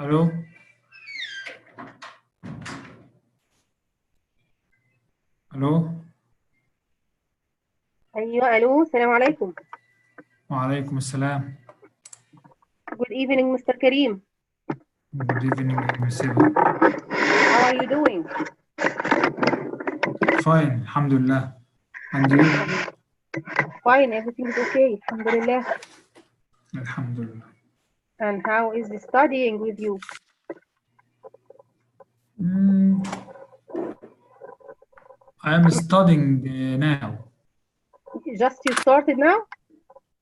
الو الو ايوه الو السلام عليكم. وعليكم السلام. Good evening Mr. Kareem. Good evening, Mr. How are you doing? Fine, alhamdulillah. And you? Fine, everything is okay. Alhamdulillah. Alhamdulillah. And how is the studying with you? I am studying now. Just you started now?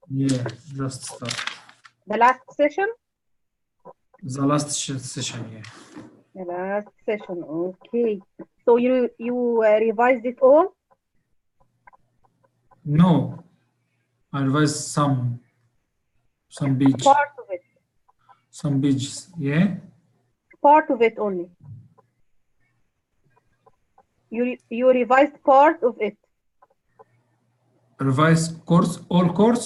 Yeah, just start. The last session? The last session, yeah. The last session, okay. So you revised it all? No, I revised some page. Part of it. Some pages, yeah. Part of it only. You revised part of it. Revise course, all course?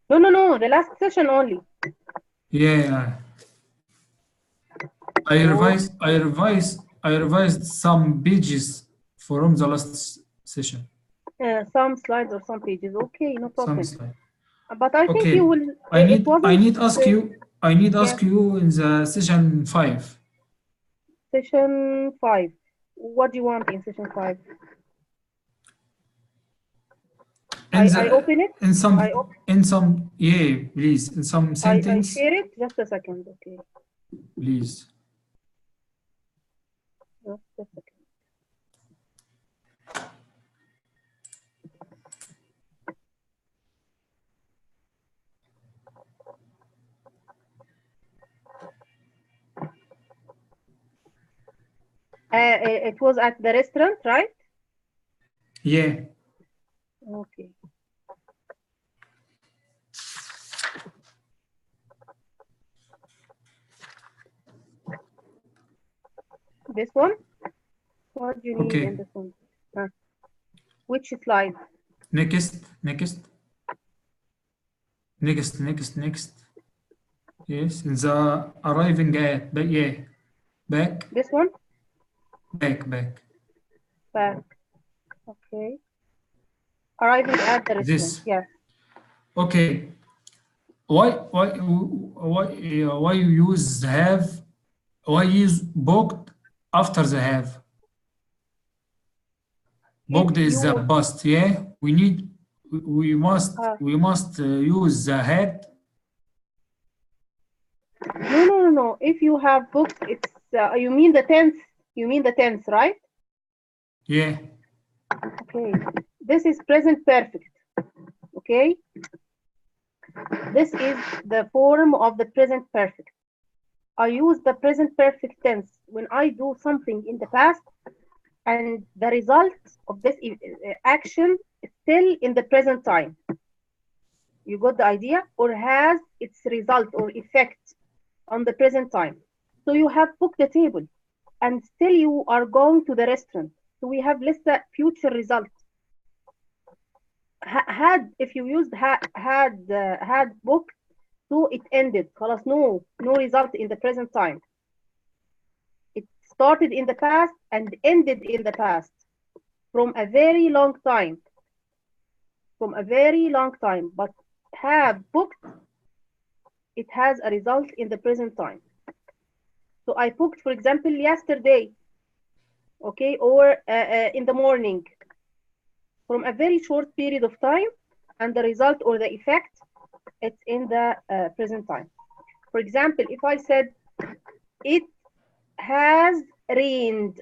No, the last session only. Yeah. I revised some pages from the last session. Some slides or some pages. Okay, no problem. Some slide. But I think you will. I need ask you in the session 5. Session 5. What do you want in session 5? I open it. In some yeah, please. In some sentence. I share it. Just a second, okay. Please. Just a second. It was at the restaurant, right? Yeah. Okay. This one? What do you need in this one? Which slide? Next. Yes, in the arriving at, but yeah. Back. This one? Back. Okay. Arriving at the restaurant. This. Yeah. Okay. Why you use have? Why use booked after the have? Booked is the past, yeah. We must use the had. No. If you have booked, it's you mean the tense. You mean the tense, right? Yeah. Okay. This is present perfect. Okay. This is the form of the present perfect. I use the present perfect tense when I do something in the past and the result of this action is still in the present time. You got the idea? Or has its result or effect on the present time. So you have booked the table and still you are going to the restaurant. So we have listed future result. Had, if you used had booked, so it ended. خلاص, no result in the present time. It started in the past and ended in the past from a very long time. But have booked, it has a result in the present time. So I booked, for example, yesterday, okay, or in the morning, from a very short period of time, and the result or the effect, it's in the present time. For example, if I said, it has rained,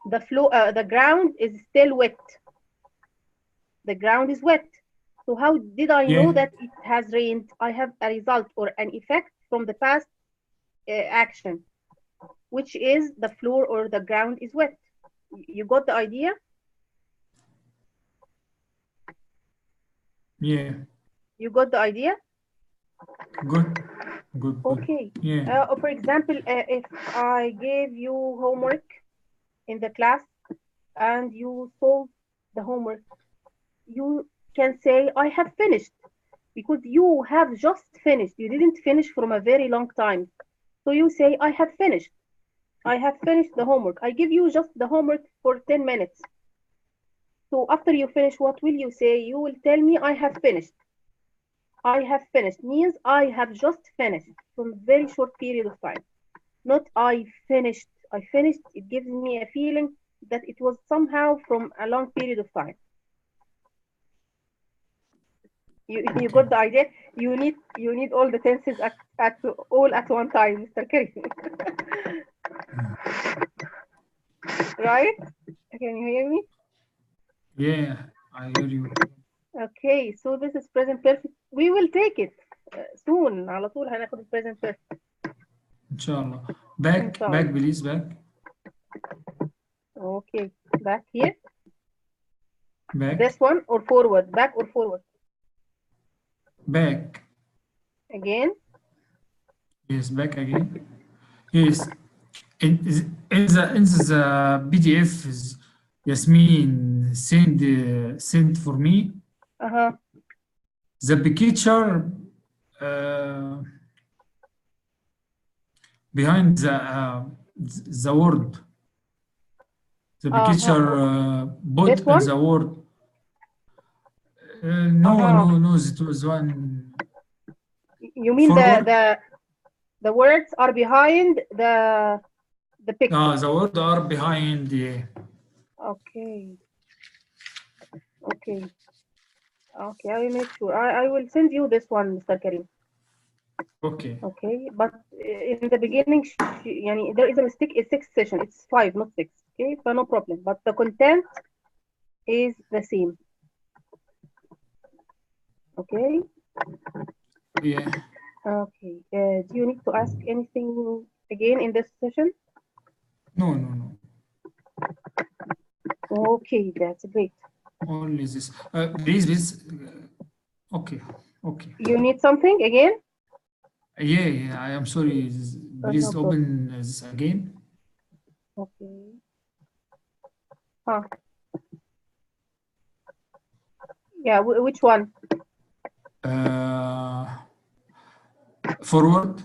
the ground is still wet. The ground is wet. So how did I know that it has rained? I have a result or an effect from the past action, which is the floor or the ground is wet. You got the idea? Yeah. You got the idea? Good. Okay. Yeah. For example, if I gave you homework in the class and you solve the homework, you can say, I have finished. because you have just finished. You didn't finish from a very long time. So you say, I have finished. I have finished the homework. I give you just the homework for 10 minutes. So after you finish, what will you say? You will tell me, I have finished. I have finished means I have just finished from a very short period of time. Not I finished. I finished, it gives me a feeling that it was somehow from a long period of time. You got the idea? You need all the tenses all at one time, Mr. Karim. Right? Can you hear me? Yeah, I hear you. Okay, so this is present perfect. We will take it soon. على طول هناخد ال present perfect. إن شاء الله. Back, please, back. Okay, back here. Back. This one or forward? Back or forward? Back. Again? Yes, back again. Yes. In the PDF, Yasmin sent for me. The picture behind the word. The picture put in the word. No, it was one. You mean the words are behind the picture? The words are behind, yeah. Okay, I will make sure. I will send you this one, Mr. Karim. Okay, but in the beginning, there is a mistake. It's 6 session. It's 5, not 6. Okay, so no problem. But the content is the same. Okay. Yeah. Okay. Do you need to ask anything again in this session? No. Okay, that's great. Only this. Please. Okay. You need something again? Yeah. I am sorry. Please no open this again. Okay. Yeah. Which one? Forward.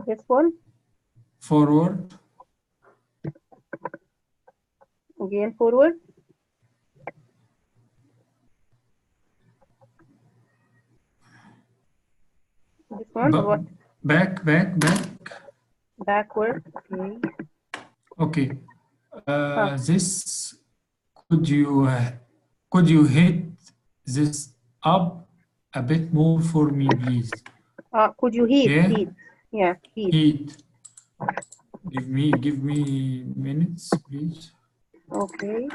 This one? Forward. Again, forward. This one or what? Back. Backward. Okay. This could you hit this up a bit more for me, please? Could you heat? Yeah? Heat. Yeah, heat. Give me minutes, please. Okay.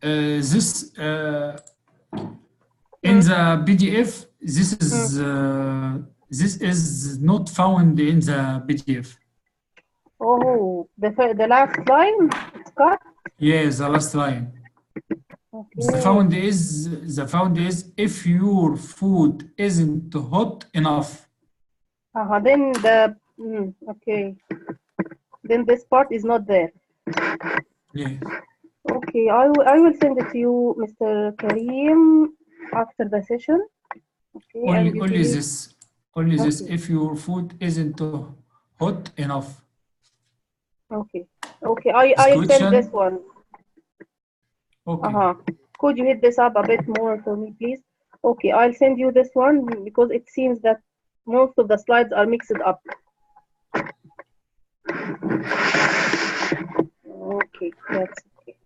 This in the PDF, this is not found in the PDF. Oh, the last line it's cut? Yes, the last line. Okay. The found is if your food isn't hot enough. Then okay. Then this part is not there. Yes. Okay, I will send it to you, Mr. Karim, after the session. Okay. Only this. If your food isn't hot enough. Okay. I send this one. Okay. Could you hit this up a bit more for me, please? Okay, I'll send you this one because it seems that most of the slides are mixed up. Okay, that's okay.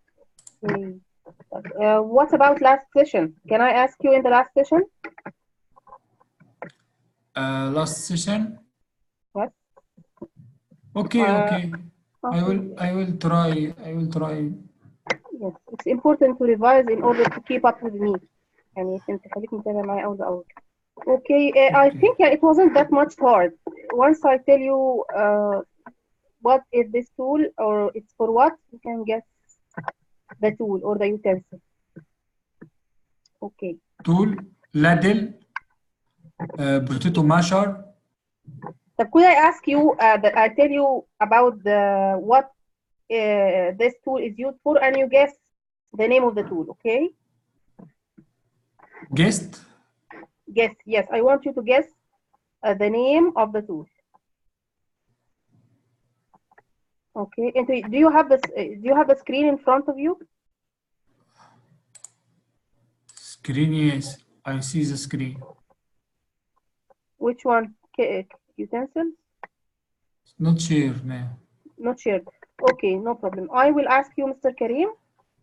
What about last session? Can I ask you in the last session? Last session? What? Okay. I will try. Yes, it's important to revise in order to keep up with me. يعني انت خليك متابع معايا اول باول. Okay, I think it wasn't that much hard. Once I tell you what is this tool or it's for what, you can guess the tool or the utensil. Okay. tool, ladle, potato masher. Could I ask you that I tell you about what this tool is used for, and you guess the name of the tool, okay? Guest. Guess, yes. I want you to guess the name of the tool. Okay. And do you have this? Do you have the screen in front of you? Screen, yes. I see the screen. Which one? Utensils? Not sure now. Not shared. Okay, no problem. I will ask you, Mr. Karim.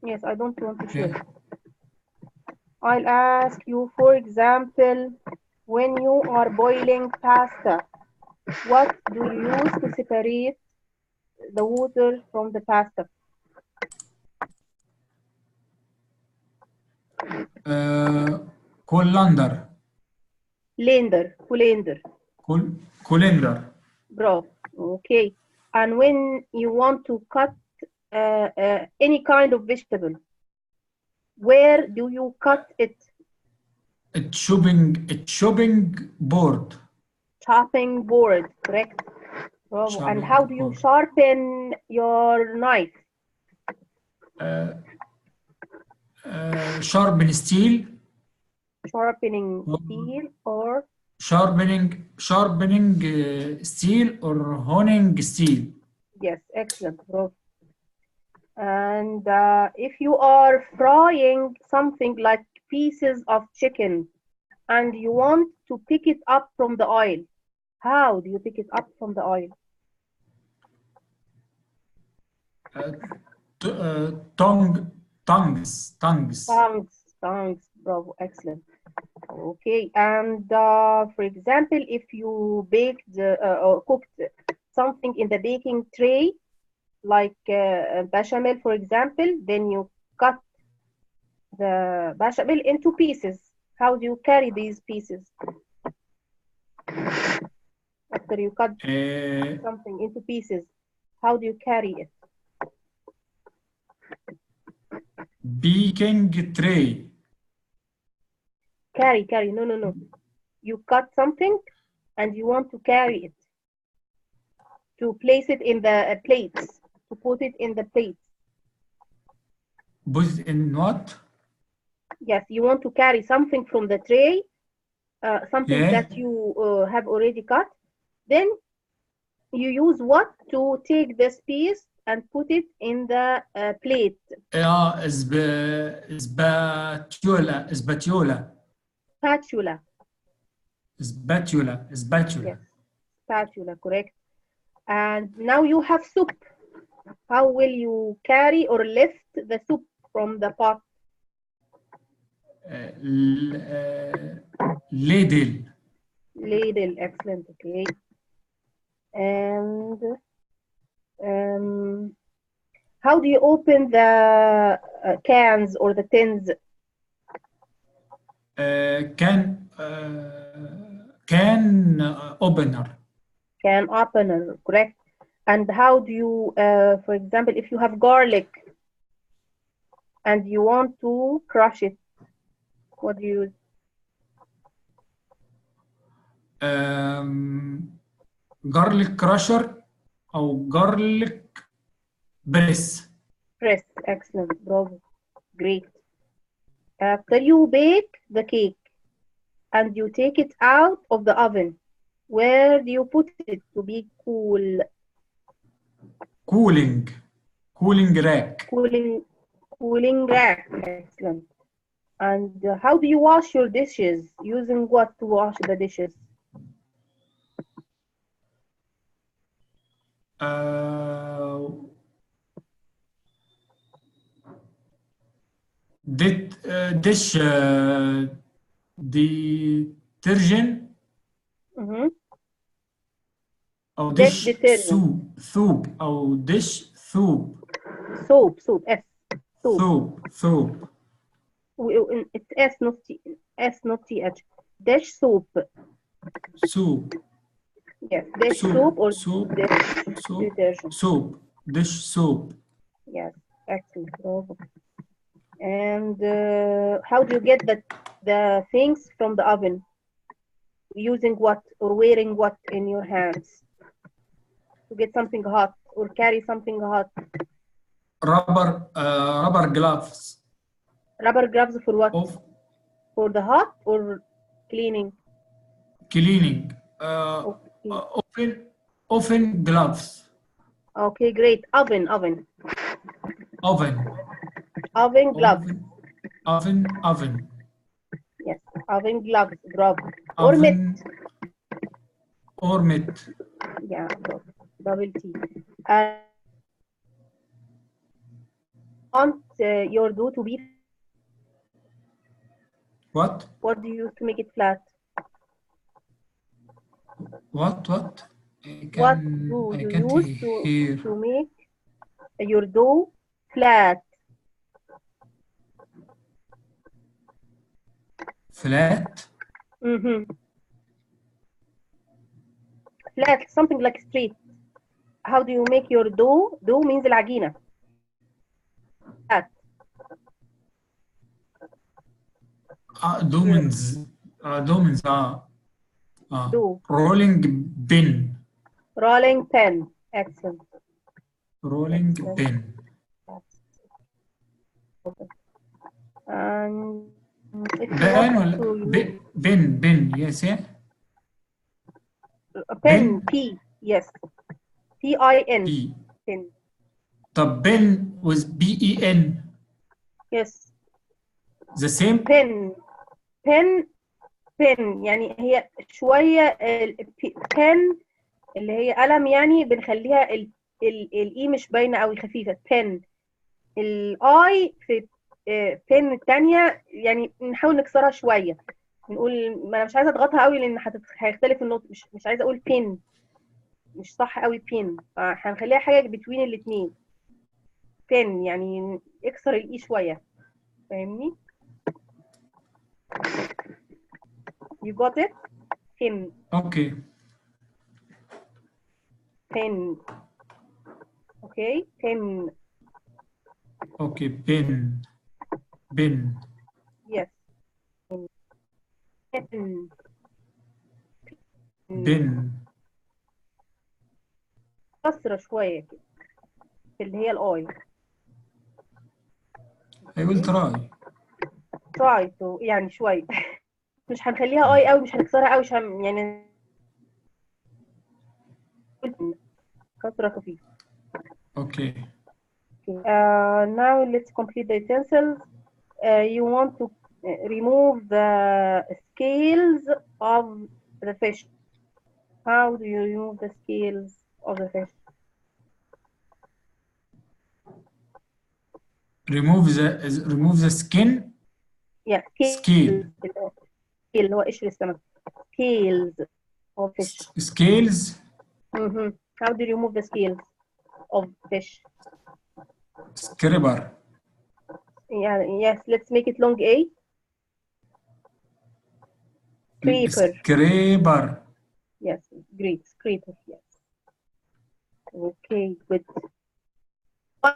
Yes, I don't want to share. Yeah. I'll ask you, for example, when you are boiling pasta, what do you use to separate the water from the pasta? Colander. Colander. Colander. Bravo. Okay. And when you want to cut any kind of vegetable, where do you cut it? A chopping board. Chopping board, correct? Bravo. Chopping and how do you board. sharpen your knife? Sharpen steel. Sharpening steel or Sharpening steel or honing steel. yes, excellent, bravo. And if you are frying something like pieces of chicken and you want to pick it up from the oil, how do you pick it up from the oil? Tongues, bravo, excellent. Okay, and for example, if you baked or cooked something in the baking tray, like bechamel, for example, then you cut the bechamel into pieces. How do you carry these pieces? After you cut something into pieces, how do you carry it? Baking tray. Carry. No. You cut something and you want to carry it. To place it in the plates. To put it in the plates. Put it in what? Yes, you want to carry something from the tray, something that you have already cut. Then you use what to take this piece and put it in the plate? Spatula. Yes, spatula, correct. And now you have soup. How will you carry or lift the soup from the pot? Ladle, excellent, okay. And how do you open the cans or the tins? Can opener. Can opener, correct. And how do you, for example, if you have garlic and you want to crush it, what do you use? Garlic crusher or garlic press. Excellent, bravo, great. After you bake the cake and you take it out of the oven, where do you put it to be cool? Cooling rack. Cooling rack, excellent. And how do you wash your dishes? Using what to wash the dishes? Dish detergent. أو dish soup أو dish soup. Soap, S. Soup. It's S not T, S not TH. Dish soap. Soup. Yes, dish soap or soup, dish soup, detergent. soup, dish soap. Yes, excellent. Bravo. And how do you get the things from the oven? Using what or wearing what in your hands to get something hot or carry something hot? Rubber gloves. Rubber gloves for what? Of For the hot or cleaning? cleaning. Okay. Oven gloves. Okay, great. Oven gloves. Oven. Yes, oven gloves. Bravo. Oven. Or mitt. Yeah, double T. And want your dough to be. What? What do you use to make it flat? What? What I do you can't use hear. to make your dough flat? Flat? Flat, something like straight. How do you make your dough? Dough means العجينة. Flat. Domins. Dough. Rolling pin. Rolling pin. Excellent. Rolling pin. And if you want to bin, yes, yeah. Pin, P, yes. P-I-N. Pin. The bin was B-E-N. Yes. The same. Pin. يعني هي شوية pen اللي هي قلم يعني بنخليها الإي مش باينة أوي خفيفة. pen. الآي في pen التانية يعني نحاول نكسرها شوية. نقول ما أنا مش عايزة أضغطها أوي لأن هيختلف النطق. مش عايزة أقول pin. مش صح أوي pin. فهنخليها حاجة بين الاتنين. pen يعني اكسر الإي شوية. فاهمني؟ You got it? Pin. Okay. Pin. Okay, pin. Okay, bin. Yes. Pin. Bin. كسرة شوية كده اللي هي الآي. I will try. Try to يعني شوية. مش هنخليها آي أوي مش هنكسرها أوي يعني كسرة خفيفة. Okay. Now let's complete the utensils. You want to remove the scales of the fish. How do you remove the scales of the fish? Remove the skin. Yeah, Scale. اللي هو قشر السمك. Scales of fish. Scales. How do you remove the scales of fish? Scraper. Yeah, yes, let's make it long A. Scraper. Yes, great. Scraper, yes. Okay, good.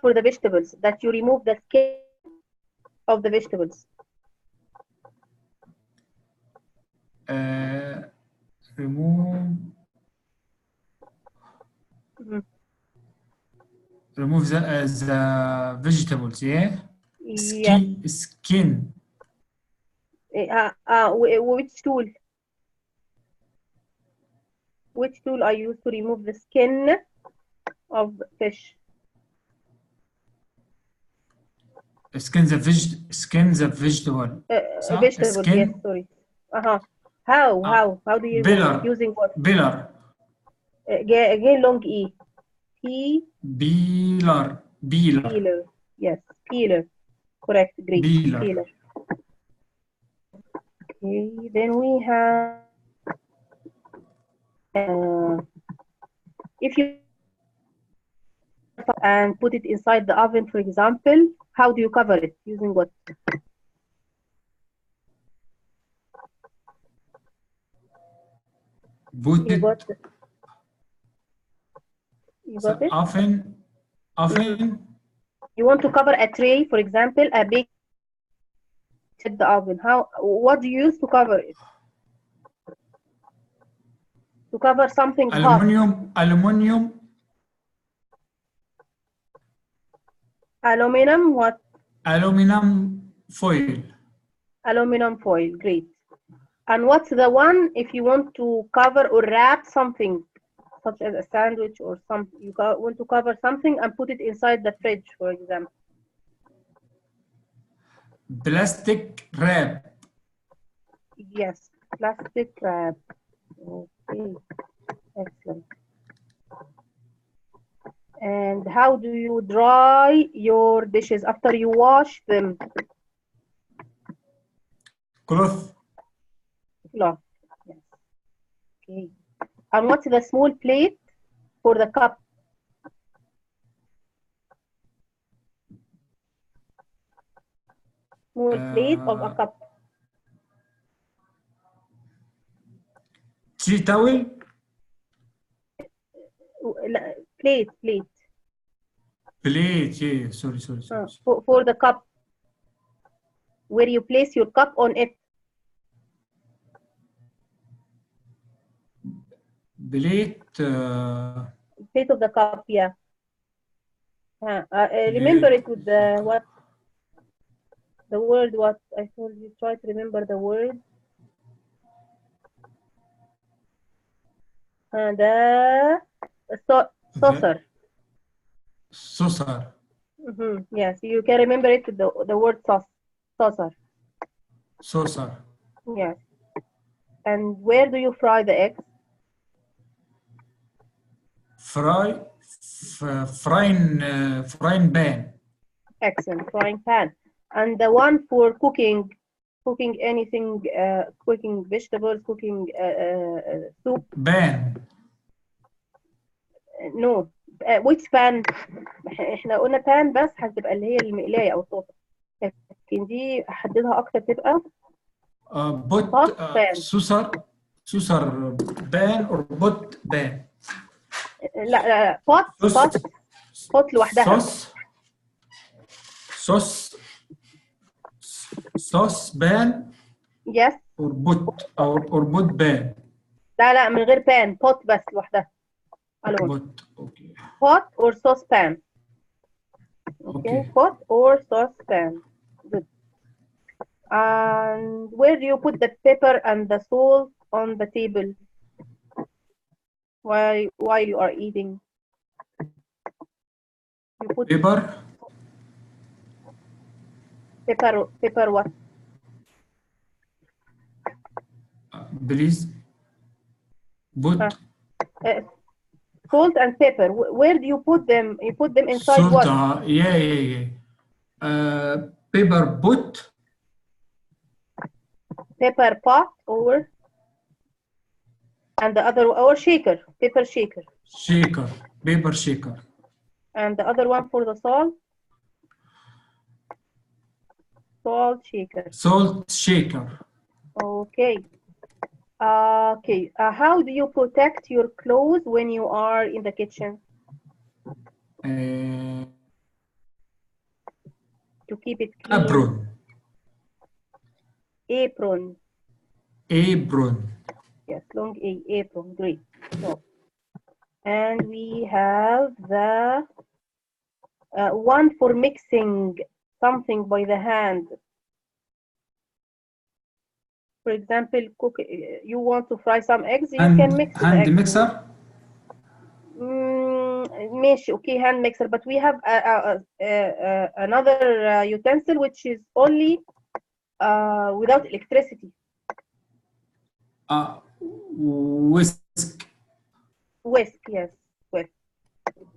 For the vegetables, that you remove the skin of the vegetables. Remove the vegetables, yeah? Skin. Which tool? Which tool I use to remove the skin of fish? Skin the vegetable. Vegetable, yes, sorry. How do you remove it? Using what? Peeler. Again long E. Peeler. Yes, peeler. Correct, great. Peeler. Okay, then we have if you and put it inside the oven, for example, how do you cover it? Using what? put You it got it. You got it? oven. You want to cover a tray, for example, a bake at the oven. What do you use to cover it? To cover something hot. Aluminum what? Aluminum foil. Aluminum foil, great. And what's the one if you want to cover or wrap something, such as a sandwich or something? You want to cover something and put it inside the fridge, for example. Plastic wrap. Yes, plastic wrap. Okay, excellent. And how do you dry your dishes after you wash them? Cloth. Cloth. Yes. Okay. And what's the small plate for the cup? Small plate of a cup. Tea towel. Plate. Plate, yeah, sorry. For the cup, where you place your cup on it. Plate. Plate of the cup, yeah. Remember it with the what? The word what? I told you, try to remember the word. The saucer. Saucer. Yes, you can remember it with the word saucer. Saucer. Yes. And where do you fry the eggs? Frying pan. Excellent, frying pan. And the one for cooking anything, cooking vegetables, cooking soup. Pan. No, which pan؟ احنا قلنا pan بس هتبقى اللي هي المقلاية أو الطاسة. لكن دي أحددها أكتر تبقى بوت saucer pan or pot pan. لا pot لوحدها. sauce pan. Yes. or pot pan. لا من غير pan, pot بس لوحدها. Pot. Okay. Pot or saucepan. Okay. Pot or saucepan. Good. And where do you put the pepper and the salt on the table while you are eating? You put pepper what? Please put salt and pepper. Where do you put them? You put them inside salt, what? Yeah. Pepper pot. Pepper pot or and the other or shaker, pepper shaker. Pepper shaker. And the other one for the salt? Salt shaker. Okay. How do you protect your clothes when you are in the kitchen? To keep it clean. Apron. Yes, long A, apron. Great. So, and we have the one for mixing something by the hand. For example, you want to fry some eggs, you can mix the eggs. Hand mixer? Okay, hand mixer, but we have another utensil which is only without electricity. Whisk, yes, whisk.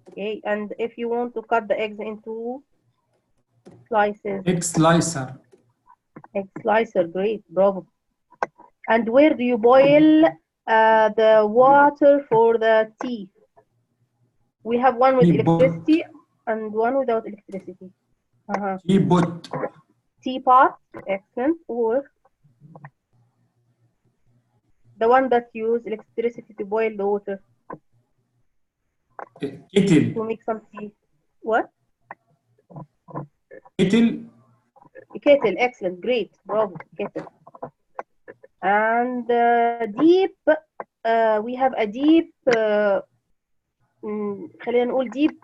Okay, and if you want to cut the eggs into slices. Egg slicer. Great, bravo. And where do you boil the water for the tea? We have one with electricity and one without electricity. Teapot, excellent. Or The one that use electricity to boil the water kettle. to make some tea. What? Kettle. Kettle. Excellent. Great. Bravo. Kettle. And deep. We have a deep. خلينا نقول deep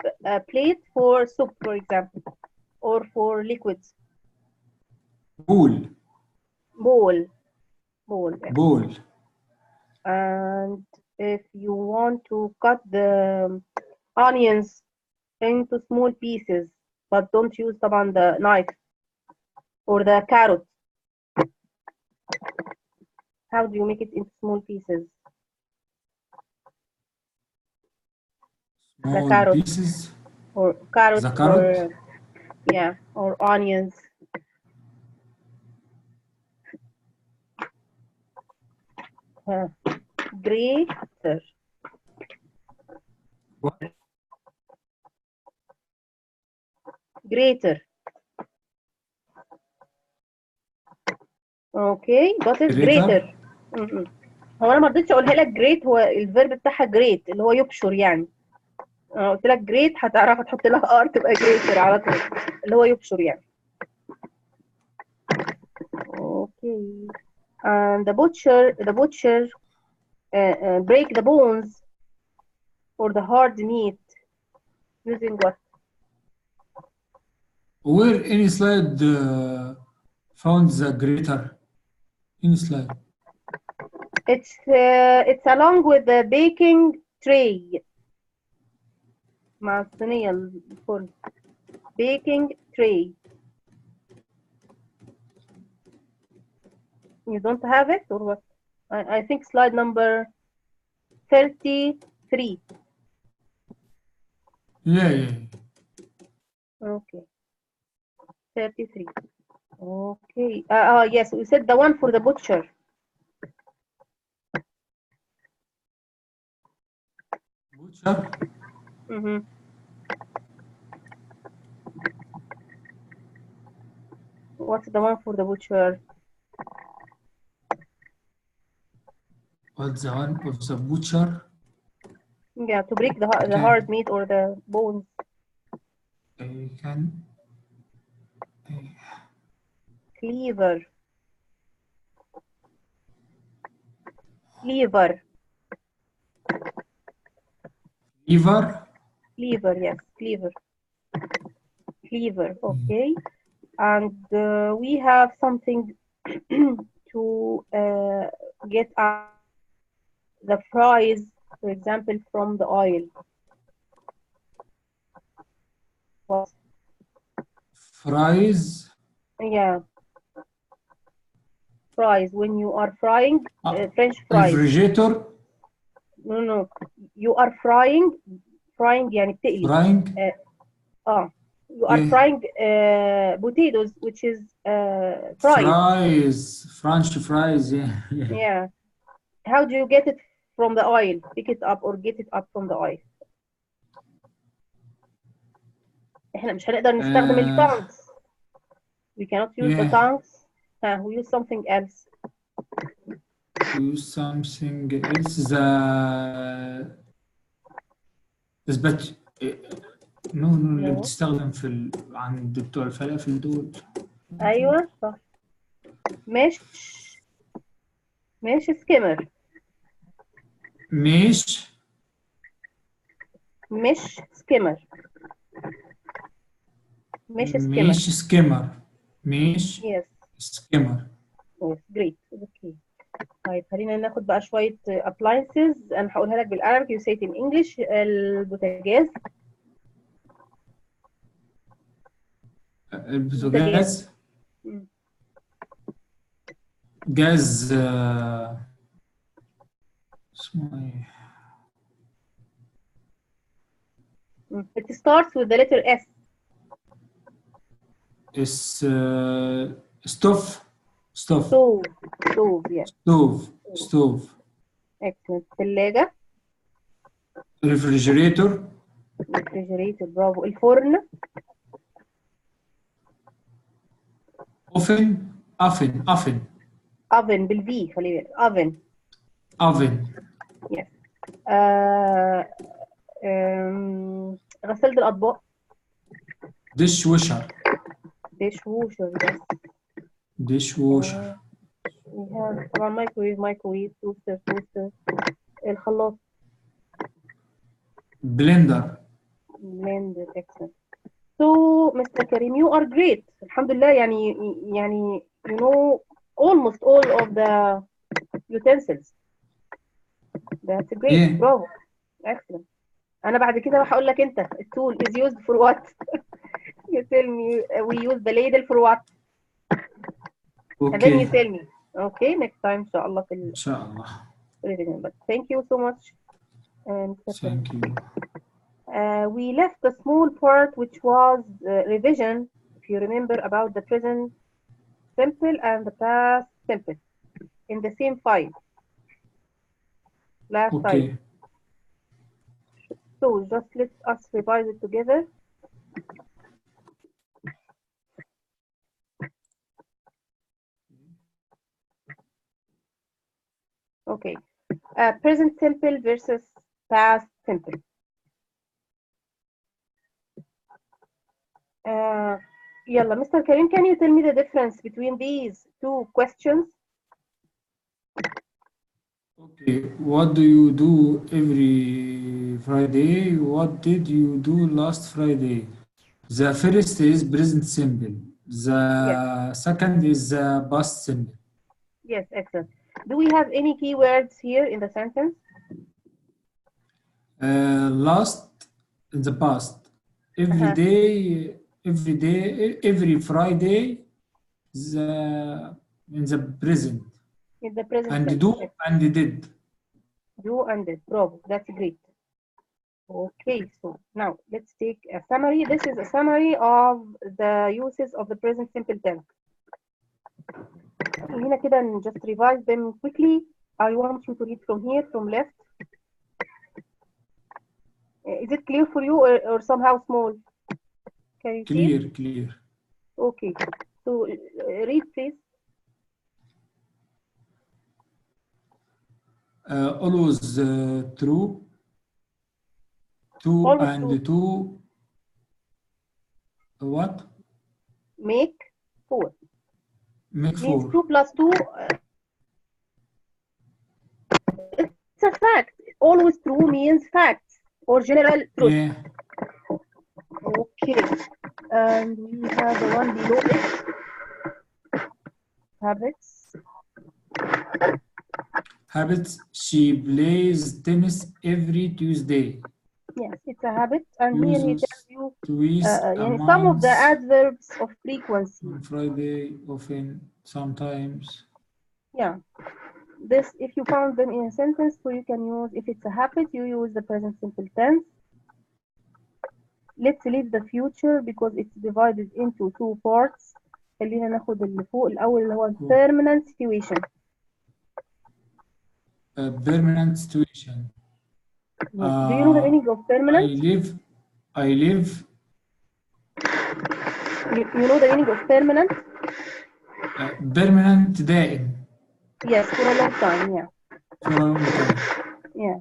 plate for soup, for example, or for liquids. Bowl. Bowl. Bowl. Bowl. And if you want to cut the onions into small pieces, but don't use طبعا the knife or the carrot. How do you make it into small pieces? Small the carrot pieces. or carrot, The carrot. or yeah, or onions. Grater. What? Grater. اوكي got it. Grater. هو انا ما رضيتش اقولها لك جريت، هو الفيرب بتاعها جريت اللي هو يبشر يعني. انا قلت لك جريت هتعرف تحط لها ار تبقى جريتر على طول اللي هو يبشر يعني. اوكي. And the butcher break the bones or the hard meat using what? Where any slide found the greater? Any slide? It's along with the baking tray. مع الصينية الفرن. Baking tray. You don't have it or what? I think slide number 33. Yeah. Okay. 33. Okay. Yes, we said the one for the butcher. Butcher. What's the one for the butcher? What's the one of the butcher? Yeah, to break the hard meat or the bones. Cleaver. Cleaver. Cleaver. Cleaver, yes, cleaver. Cleaver, okay. And we have something to get out the fries, for example, from the oil. What? Fries. Yeah. Fries, when you are frying French fries. Refrigerator. No. You are frying يعني بتقلي. Frying. You are frying potatoes, which is fries. French fries, Yeah. How do you get it from the oil? Pick it up or get it up from the oil. احنا مش هنقدر نستخدم الtongs. We cannot use the tongs. We use something else. Use something else. No اللي بتستخدم عند بتوع الفلافل دول. ايوه صح. مش سكيمر. مش سكيمر. Yes. سكيمر. Yes, great. Okay. طيب خلينا ناخد بقى شوية appliances. أنا هقولها لك بالعربي. You say it in English. البوتاجاز. البوتاجاز. جاز. اسمه ايه؟ It starts with the letter S. Stove. Yes. Stove. Excellent. ثلاجة. Refrigerator. برافو. الفرن. Oven. oven بالفي خلي بالك. oven. oven, Yes. غسالة الأطباق. dishwasher, dishwasher. Yes. dishwasher, We have طبعا microwave, toaster, الخلاط. blender. blender. Excellent. So, Mr. Karim, you are great. Alhamdulillah, يعني you know almost all of the utensils. That's great. Yeah. Bravo. Excellent. أنا بعد كده هقول لك أنت الtool is used for what? You tell me we use the ladle for what? And then you Okay. tell me. Okay, next time إن شاء الله في إن شاء الله. revision. But thank you so much. And Thank you. we left the small part which was revision, if you remember, about the present simple and the past simple in the same file last time. Okay. So just let us revise it together. Okay. Present simple versus past simple. Yalla, Mr. Karim, can you tell me the difference between these two questions? Okay. What do you do every Friday? What did you do last Friday? The first is present simple. The Yes. second is past simple. Yes, excellent. Do we have any keywords here in the sentence? Last in the past. Every day, every Friday, in the present. In the present And tense. do Yes. and did. Do and did. Bravo. That's great. Okay, so now let's take a summary. This is a summary of the uses of the present simple tense. هنا كده just revise them quickly. I want you to read from here, from left. Is it clear for you or somehow small? Can you Clear, see? clear. Okay, so read please. Always true. Two Always and true. two. What? Make 4. Make Means 4. 2 plus 2. It's a fact. Always true means facts or general truth. Yeah. Okay. And we have the one below it. Habits. Habits. She plays tennis every Tuesday. Yes, it's a habit. And here he tells you Twice a some of the month. adverbs of frequency. On Friday, often, sometimes. Yeah. This, if you found them in a sentence, so you can use, if it's a habit, you use the present simple tense. Let's leave the future because it's divided into 2 parts. خلينا ناخد اللي فوق الأول اللي هو permanent situation. A permanent situation. Yes. Do you know the meaning of permanent? I live. You know the meaning of permanent? Permanent دائم. Yes, for a long time, yeah. For a long time. Yeah.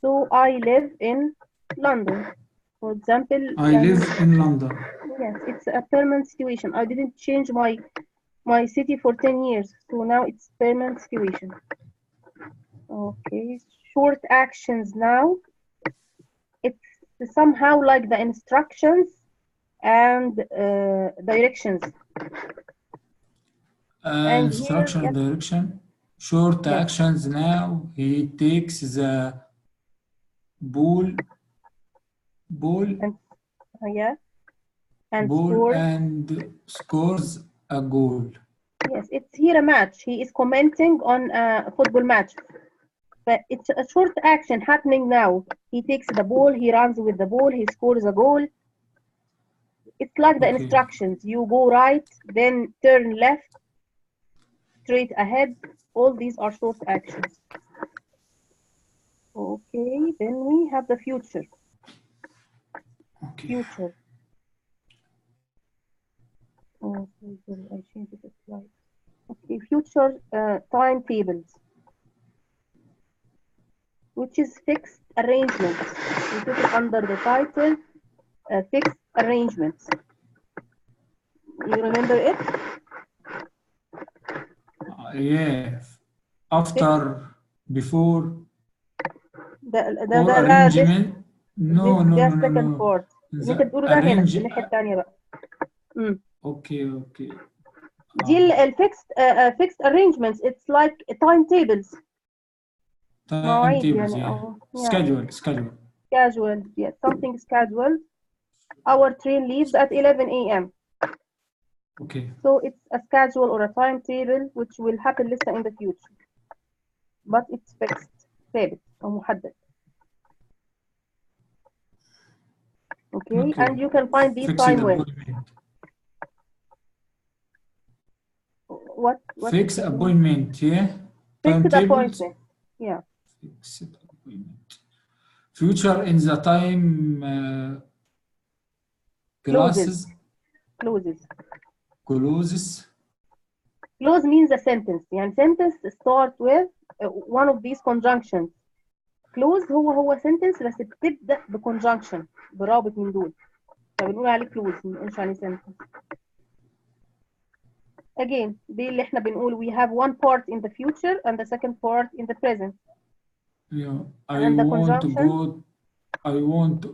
So I live in London. For example, I live in London. Yes, it's a permanent situation. I didn't change my city for 10 years, so now it's permanent situation. Okay, short actions now. It's somehow like the instructions and directions. And Instruction, here, yes. direction. Short Yes. actions now. He takes the ball. And, yeah. And Ball and scores a goal. Yes, it's here a match. He is commenting on a football match. But it's a short action happening now. He takes the ball, he runs with the ball, he scores a goal. It's like the instructions. You go right, then turn left, straight ahead. All these are short actions. Okay, then we have the future. Okay. Future. Oh, sorry, I changed the slide. Okay, future timetables. which is fixed arrangements. We took it under the title fixed arrangements. You remember it? Yeah. After, before, ده or لا arrangement. ده second part. اللي انت بتقوله ده هنا arrange. الناحية التانية بقى. Okay. دي fixed arrangements. It's like timetables. مواعيد Timetables, يعني yeah. Schedule. Scheduled, yes, something scheduled. Our train leaves at 11 a.m. Okay. So it's a schedule or a timetable which will happen لسه in the future. But it's fixed, ثابت أو محدد. Okay, and you can find these Fixed time ways. appointment. What Fixed appointment, yeah. Fixed Timetables. appointment, yeah. Fixed appointment. Future in the time classes. Closes. Close means a sentence. يعني sentence start with one of these conjunctions. Close هو sentence بس بتبدأ بconjunction برابط من دول. فبنقول عليه close ما بنقولش عليه sentence. Again دي اللي احنا بنقول we have one part in the future and the second part in the present. Yeah. I want to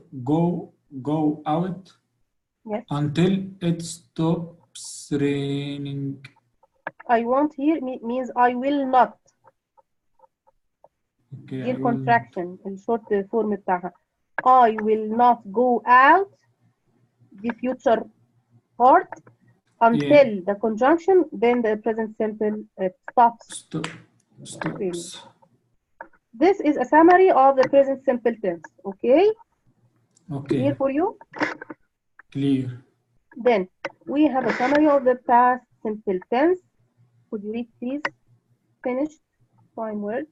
go out. Yes. Until it stops raining. I want here means I will not. Okay. دي contraction الشورت فورم بتاعها. I will not go out. The future part until the conjunction, then the present simple stops. Stops. This is a summary of the present simple tense. Okay? Clear for you? Clear. Then we have a summary of the past simple tense. Could you read please? Finished time word.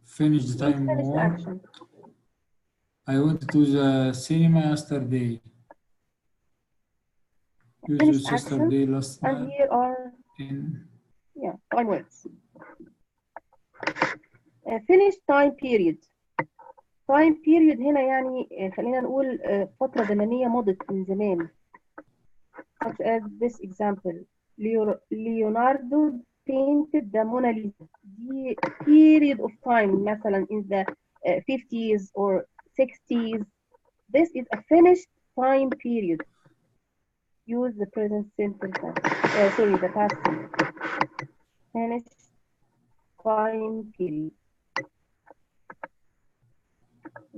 Finished time word. Action. I went to the cinema yesterday. Finished yesterday action. Last and night. Here are time words. Finished time period. Time period هنا يعني خلينا نقول فترة زمنية مضت من زمان. Such as this example. Leonardo painted the Mona Lisa. The period of time مثلا in the 50s or 60s. This is a finished time period. Use the present simple tense. Sorry, the past tense. Finished time period.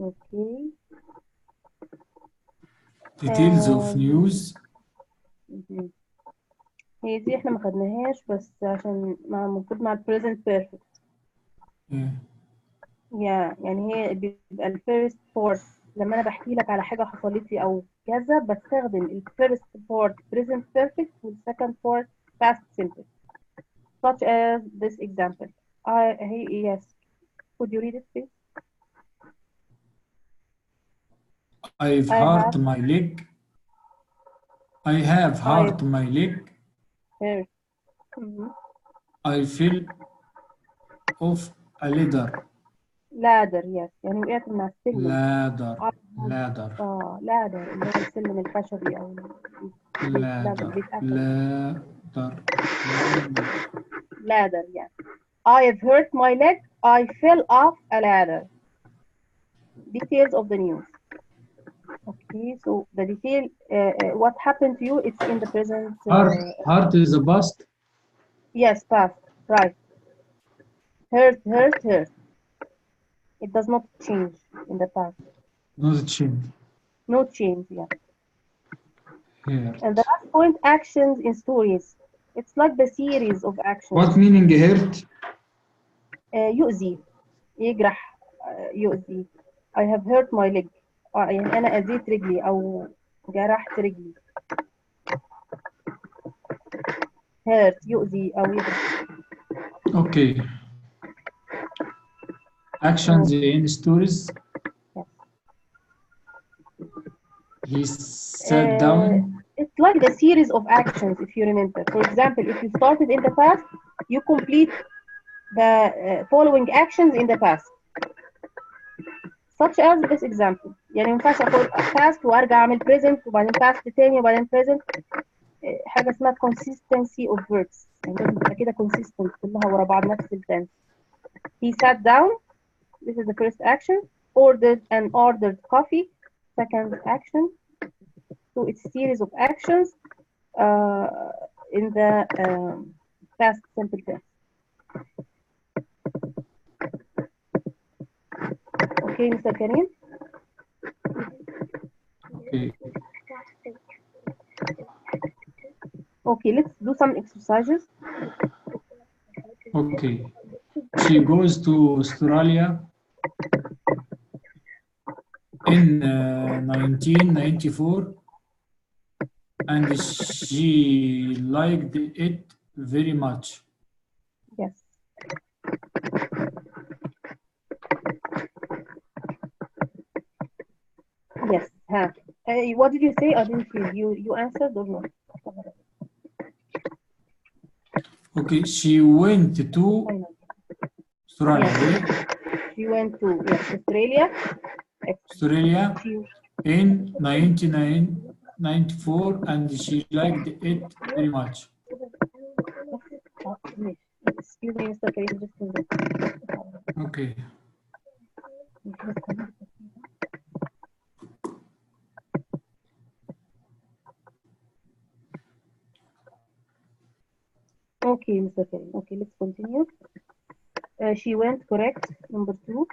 Okay. Details of news. هي دي احنا ما خدناهاش بس عشان المفروض مع present perfect. يعني هي بيبقى الفيرست بارت لما انا بحكي لك على حاجه حصلت لي او كذا بستخدم الفيرست بارت present perfect والسكند بارت past simple. Such as this example. Yes. Could you read it please? I have my leg. I have hurt my leg. Hurt. I fell off a ladder. Ladder, yes. يعني وقعت من على السلم. ladder. ladder اللي هو السلم الخشبي أو ladder, yeah. I have hurt my leg. I fell off a ladder. Details of the news. Okay, so the detail, what happened to you, it's in the present. Hurt is the past? Yes, past, right. Hurt. It does not change in the past. No change, yeah. Hurt. And the last point, actions in stories. It's like the series of actions. What meaning hurt? يؤذي, يجرح, يؤذي. I have hurt my leg. يعني أنا أذيت رجلي أو جرحت رجلي. hurt يؤذي أو يجرح. Okay. Actions in stories. Yes. He sat down. It's like the series of actions, if you remember. For example, if you started in the past, you complete the following actions in the past. such as this example. يعني ما ينفعش اخد past وارجع اعمل present وبعدين past تاني وبعدين present. حاجه اسمها consistency of verbs، يعني لازم تبقى كده consistent كلها ورا بعض نفس التنس. He sat down. This is the first action. Ordered coffee. Second action. So it's series of actions in the past simple tense. Okay, Mr. Karim. Okay. Okay, let's do some exercises. Okay. She goes to Australia in 1994 and she liked it very much. Yes. Yes. What did you say? I didn't hear you. You answered or not? Okay, she went to Australia. Yes. She went to Australia. Australia in 1994 and she liked it very much. Excuse me, Mr. Karim, just a minute. Okay. Okay, Mr. Karim. Okay, let's continue. She went correct. Number 2.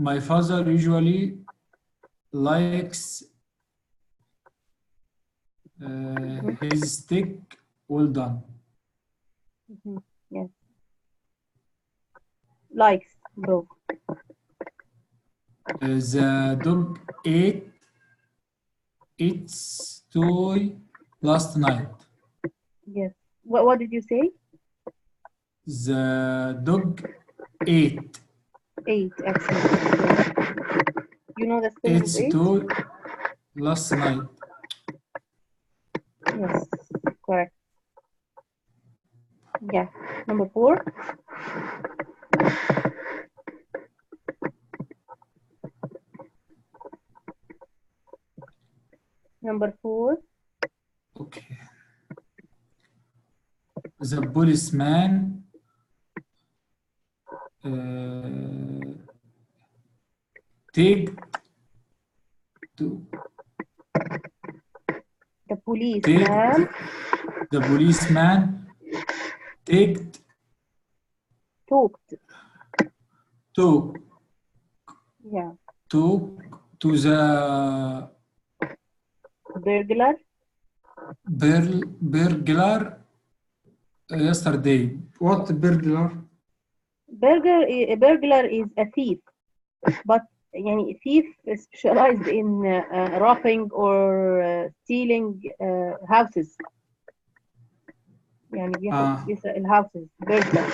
My father usually likes his steak well done. Yes. Likes, bro. The dog ate its toy last night. Yes. What did you say? The dog ate Actually. You know the spelling its of 8? toy last night. Yes, correct. Yeah. Number 4. Number 4. Okay. The policeman take to The policeman. The policeman talked Yeah. to the burglar yesterday. What burglar? Burglar is a thief, but يعني thief specialized in robbing or stealing houses. يعني بيسرق الهاوسز. burglar.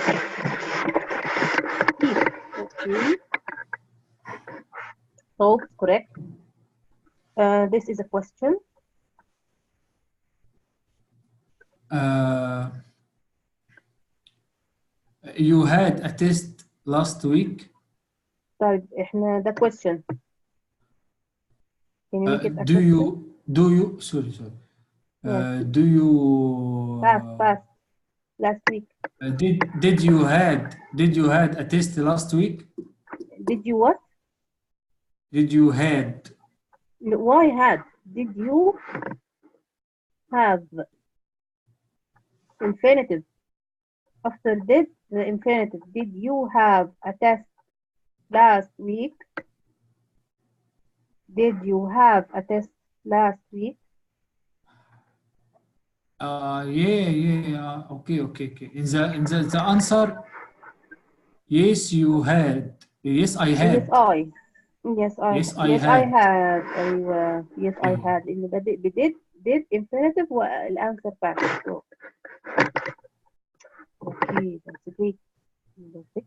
Thief. Okay. So correct. This is a question. You had a test last week. طيب احنا ده question. Can you make it a do question? you sorry Yes. do you Past last week. did you had a test last week? Did you what? Did you had? Why had? Did you have? Infinitive. After did, the infinitive. Did you have a test last week? Did you have a test last week? Yeah. Okay. In the answer, yes, you had. Yes, I had. Yes, I Yes, I yes, I had. had. أيوة. Yes, I had. إن did infinitive والأنسر past. So. Okay, that's great. Number 6.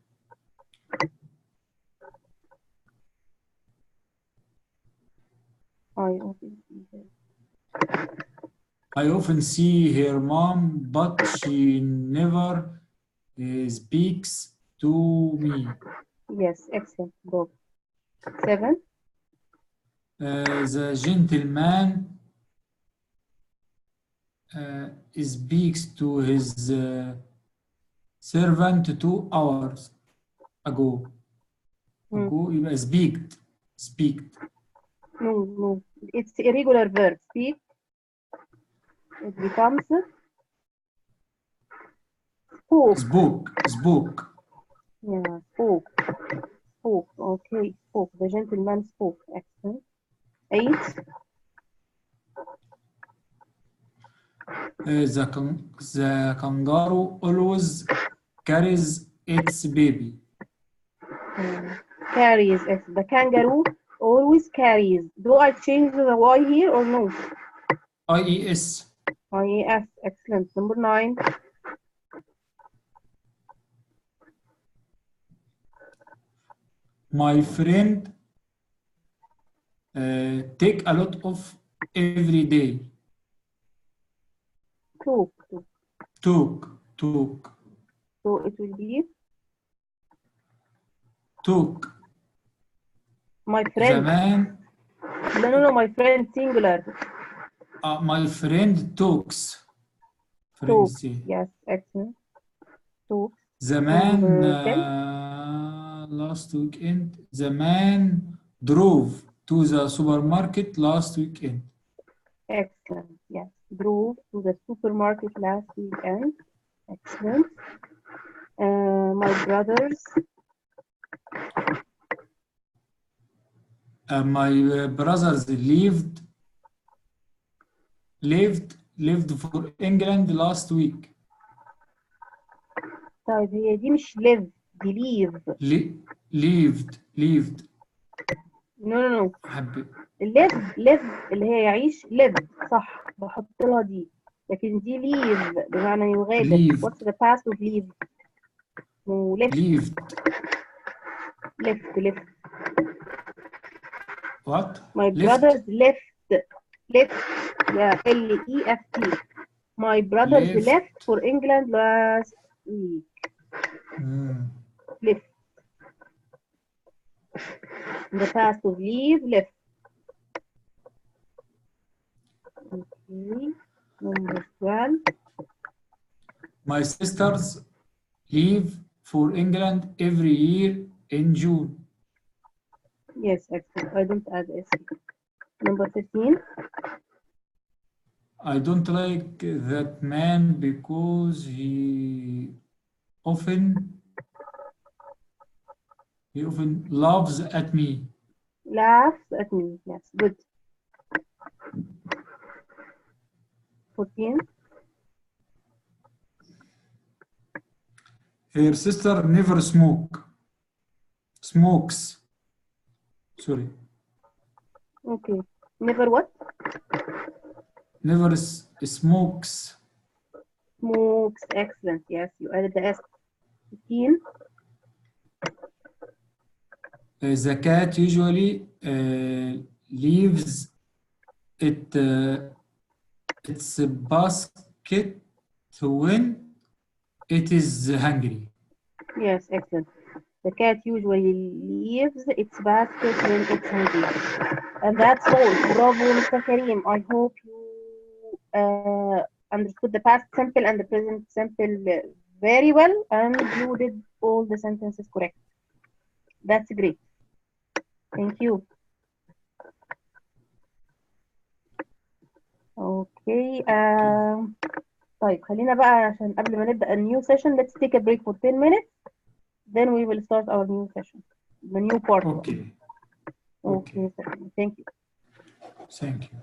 I often see her mom, but she never speaks to me. Yes, excellent. Go. 7. The gentleman speaks to his servant 2 hours ago. Hmm. يبقى speak. No. It's irregular verb. Speak. It becomes spoke. Spoke. Yeah, spoke. Okay, spoke. The gentleman spoke. Excellent. 8. The kangaroo always carries its baby. Carries. The kangaroo always carries. Do I change the Y here or no? IES. IES. Excellent. Number 9. My friend take a lot of every day. Took. Took. So it will be Took. my The friend. man. No. My friend singular. My friend talks. Took. Friends. Yes. Excellent. Took. The man Number 10. last weekend. The man drove to the supermarket last weekend. Excellent. Yes. Drove to the supermarket last weekend. Excellent. My brothers. My brothers lived for England last week. طيب هي دي مش live دي leave. lived. No. حب live اللي هي يعيش live صح بحط لها دي لكن دي leave بمعنى يغادر. lived What's the past of leave? No, lived. left. What? My Left? brothers left. Yeah, left. My brothers left for England last week. Left. The past of leave, left. Okay. Number 12. My sisters leave for England every year in June. Yes, excellent. I don't add S. Number 15. I don't like that man because he often laughs at me. Laughs at me. Yes, good. 14. Her sister never smokes. Sorry. Okay. Never what? Never smokes. Smokes. Excellent. Yes, you added the S. 15. The cat usually leaves its basket when it is hungry. Yes, excellent. The cat usually leaves its basket when it's hungry. And that's all. Bravo, Mr. Kareem. I hope you understood the past simple and the present simple very well, and you did all the sentences correct. That's great. Thank you. Okay. طيب خلينا بقى عشان قبل ما نبدأ a new session, let's take a break for 10 minutes. Then we will start our new session, the new part. Okay. Okay. Thank you. Thank you.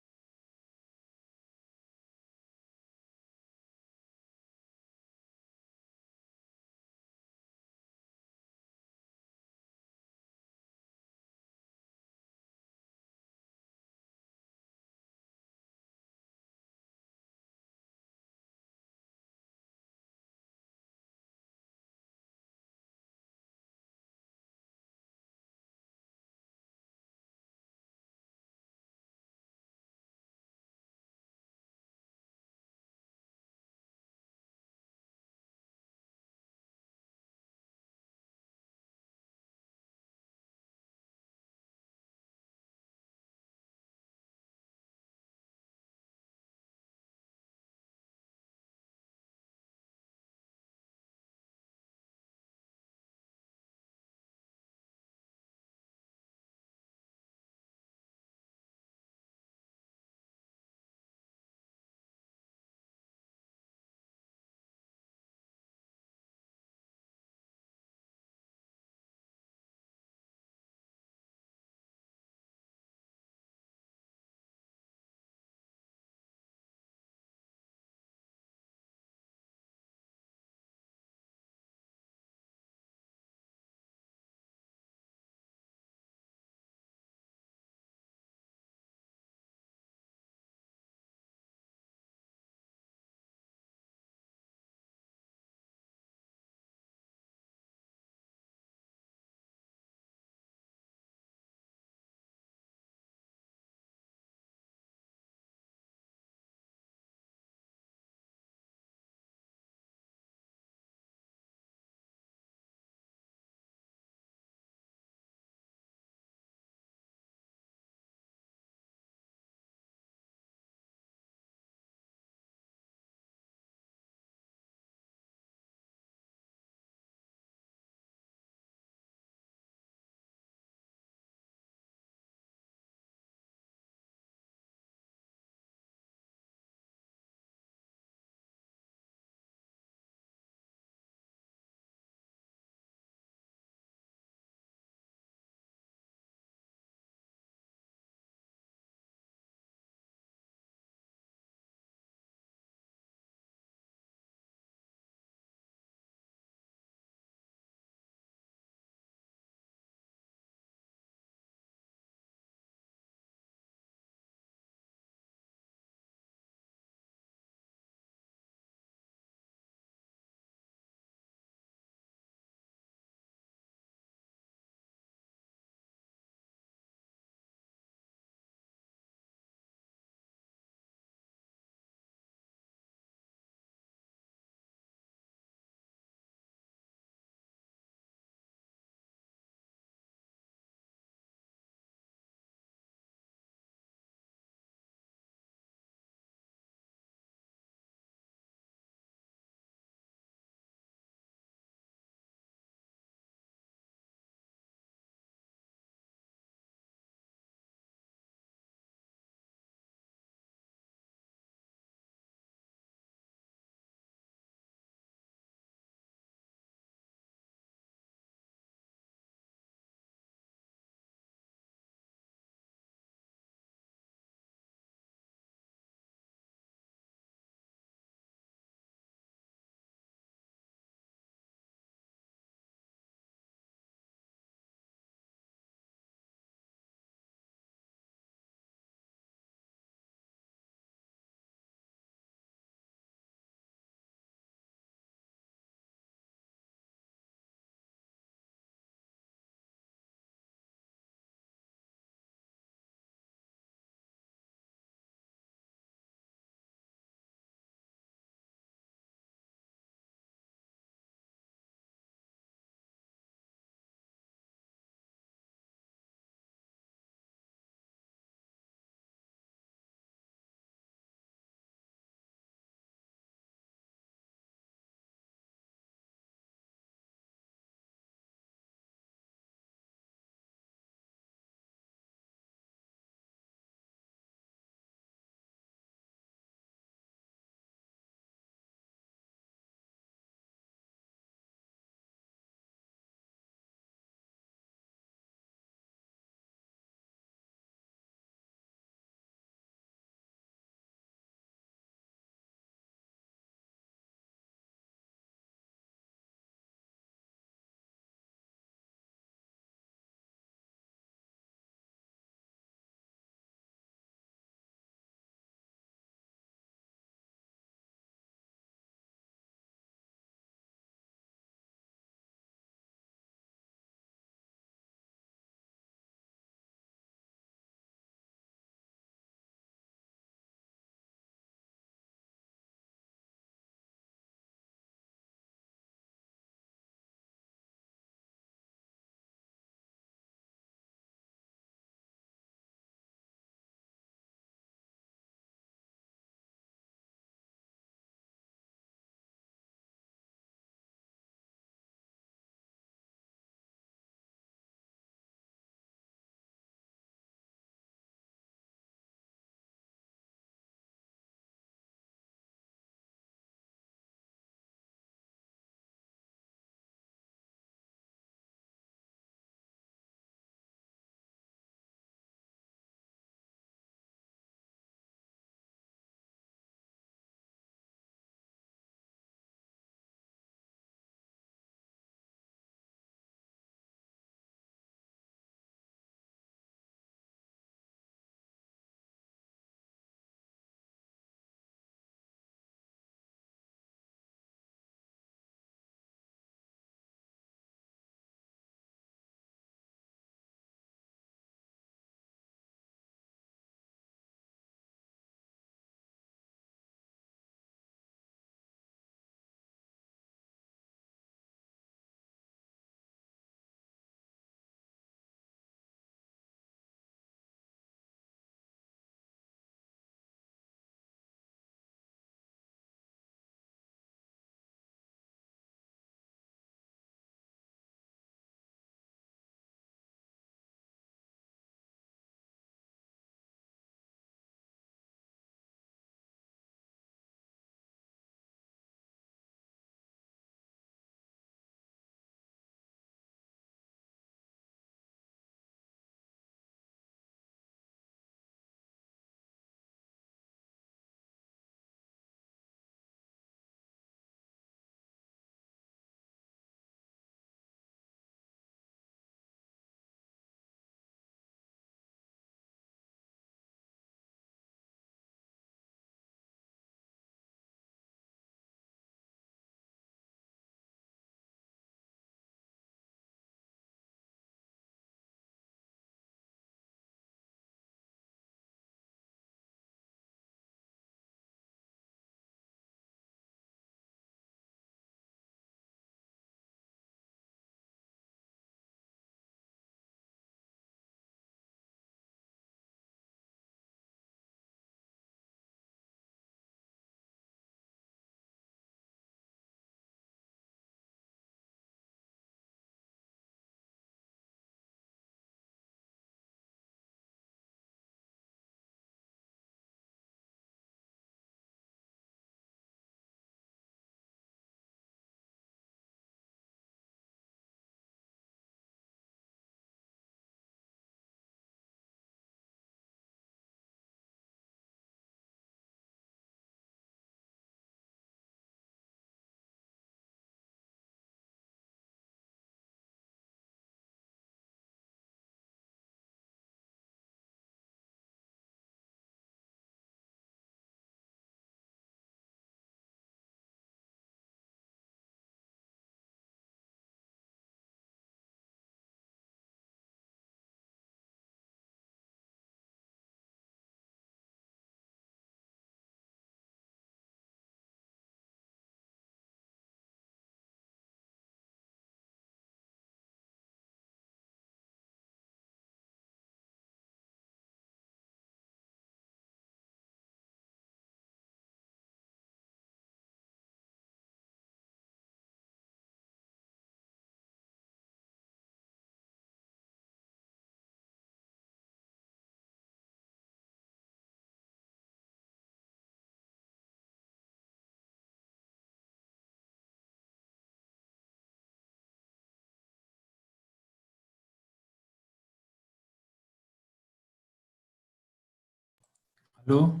Hello?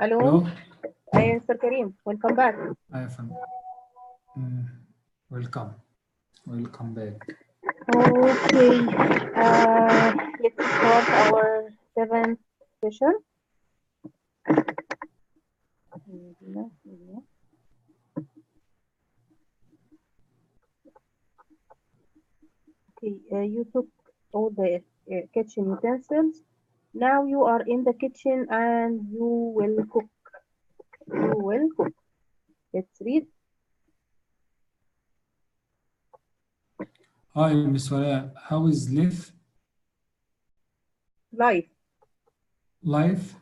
Hello, Hello? I am Mr. Karim. Welcome back. I found. Mm, welcome. Welcome back. Okay, let's start our seventh session. Okay, you took all the kitchen utensils. Now you are in the kitchen and you will cook. You will cook. Let's read. Hi, Miss Wala. How is Life. life?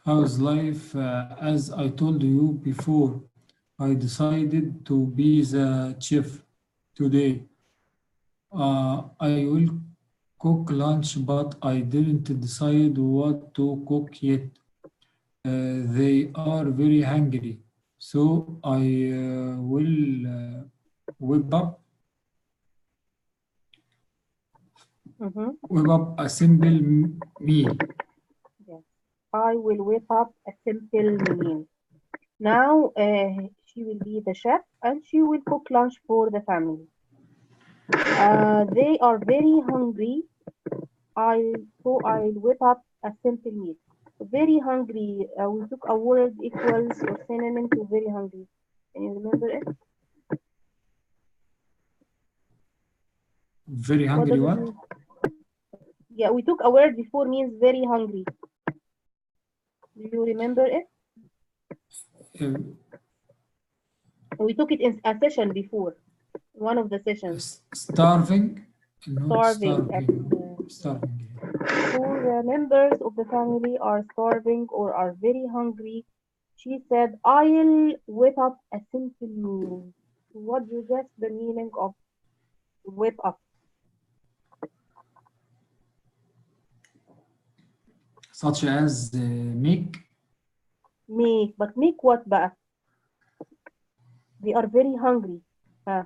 How is life? As I told you before, I decided to be the chef today. I will cook lunch, but I didn't decide what to cook yet. They are very hungry, so I will whip up Mm-hmm. whip up a simple meal. Yes. I will whip up a simple meal. Now she will be the chef and she will cook lunch for the family. They are very hungry. I'll whip up a simple meal. Very hungry. We took a word equals or synonym to very hungry. Can you remember it? Very What hungry, does it what? mean? Yeah, we took a word before means very hungry. Do you remember it? Uh, We took it in a session before, one of the sessions. Starving? Not Starving. starving. Yeah. Starving. So the members of the family are starving or are very hungry. She said, I'll whip up a simple meal. What do you guess the meaning of whip up? Such as make. Make, but make what بقى? They are very hungry. Uh,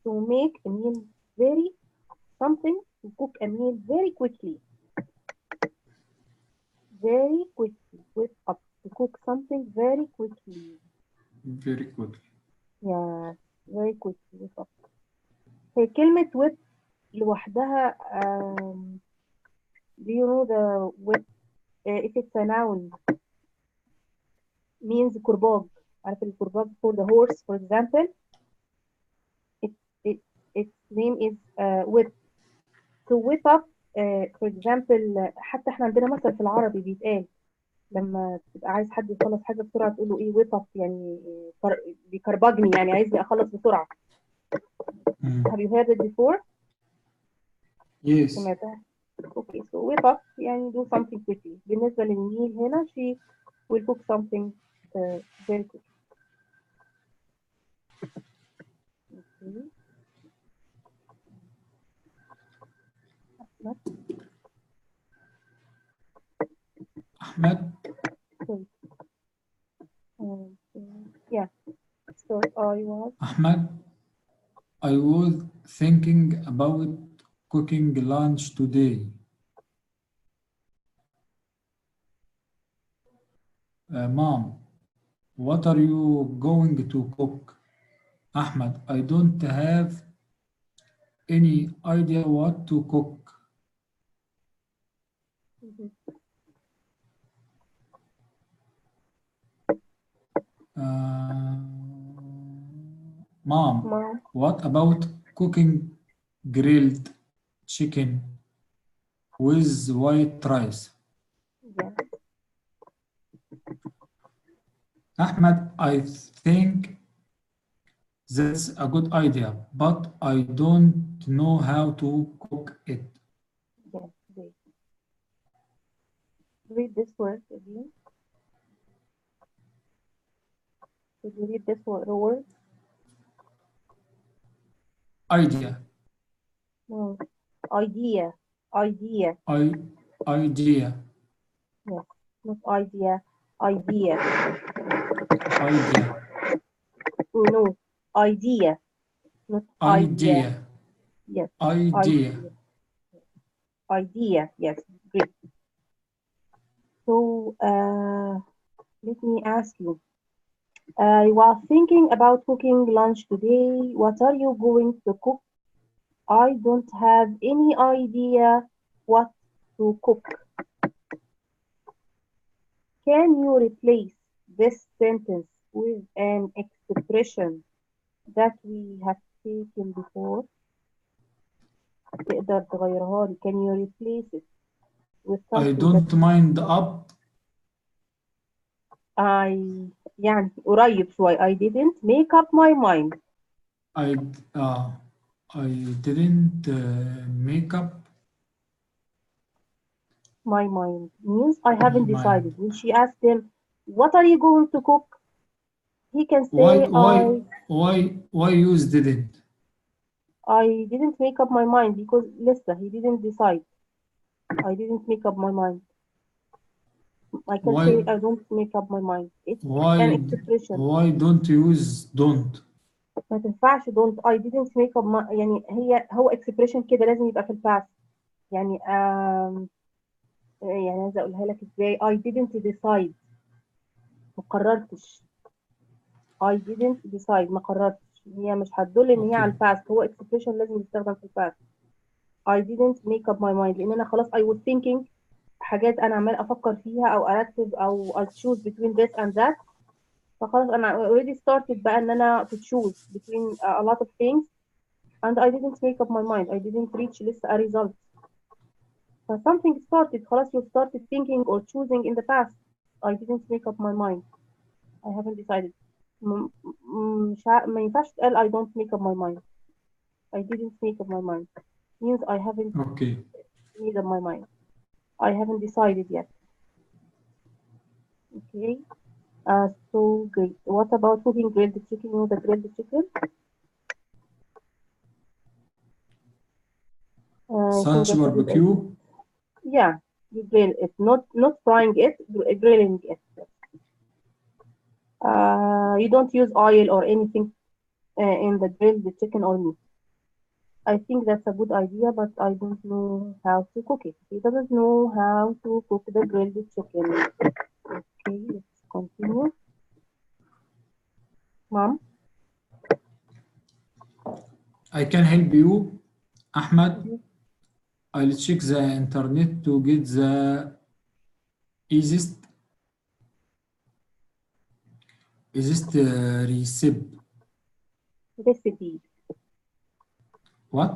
to make a meal very something, to cook a meal very quickly. Very quickly. Whip up. To cook something very quickly. Very good. Yeah, very quickly. Whip up. هي كلمة whip لوحدها do you know the whip if it's a noun means كرباج عارف الكرباج for the horse for example it, it, its name is whip to whip up for example حتى احنا عندنا مثل في العربي بيتقال لما تبقى عايز حد يخلص حاجة بسرعة تقول له ايه whip up يعني بيكربجني يعني عايزني اخلص بسرعة have you heard it before؟ Yes. سمعتها okay so whip up يعني do something quickly بالنسبة للميل هنا she will cook something very quick okay. Ahmed, Sorry. Yeah, so Ahmed, I was thinking about cooking lunch today. Mom, what are you going to cook? Ahmed, I don't have any idea what to cook. mhm. Uh, Mom, Mom, what about cooking grilled chicken with white rice? yeah, Ahmed, I think that's a good idea, but I don't know how to cook it. yeah, great. Read this word again. Could you read this word? Idea, No. Idea, idea. I, idea, Yes, not idea, idea. idea. No, idea. not idea. idea, Yes, idea. idea. Yes, great. So let me ask you. You are thinking about cooking lunch today. What are you going to cook? I don't have any idea what to cook. Can you replace this sentence with an expression that we have taken before? تقدر تغيرها لي. Can you replace it with I something that don't mind up. يعني قريب شوي. I didn't make up my mind. I uh, I didn't make up My mind means I haven't my mind. decided. When she asked him, what are you going to cook? He can Why say, why why use didn't? I didn't make up my mind because Lisa, he didn't decide. I didn't make up my mind. I can Why say I don't make up my mind. It's why an expression. why don't you use don't? ما تنفعش don't. I didn't make up my يعني هو expression كده لازم يبقى في الباست. يعني يعني عايزة أقولها لك إزاي. I didn't decide. ما قررتش. I didn't decide. ما قررتش. هي مش هتدل إن هي على Okay. الباست. هو expression لازم يستخدم في الباست. I didn't make up my mind لأن أنا خلاص I was thinking حاجات أنا عمال أفكر فيها أو أرتب أو I choose between this and that. فخلاص أنا already started بقى إن أنا to choose between a lot of things and I didn't make up my mind. I didn't reach لسه a result. So something started. خلاص you started thinking or choosing in the past. I didn't make up my mind. I haven't decided. ما ينفعش تقال I don't make up my mind. I didn't make up my mind. Means I haven't Okay. made up my mind. I haven't decided yet. Okay. So great. What about cooking grilled chicken? You know the grilled chicken? So Such that's a good idea. barbecue. Yeah, you grill it, not frying it, grilling it. You don't use oil or anything in the grilled chicken or meat. I think that's a good idea, but I don't know how to cook it. He doesn't know how to cook the grilled chicken. Okay, let's continue. Mom? I can help you, Ahmed. Mhm. I'll check the internet to get the easiest recipe. Recipe. What?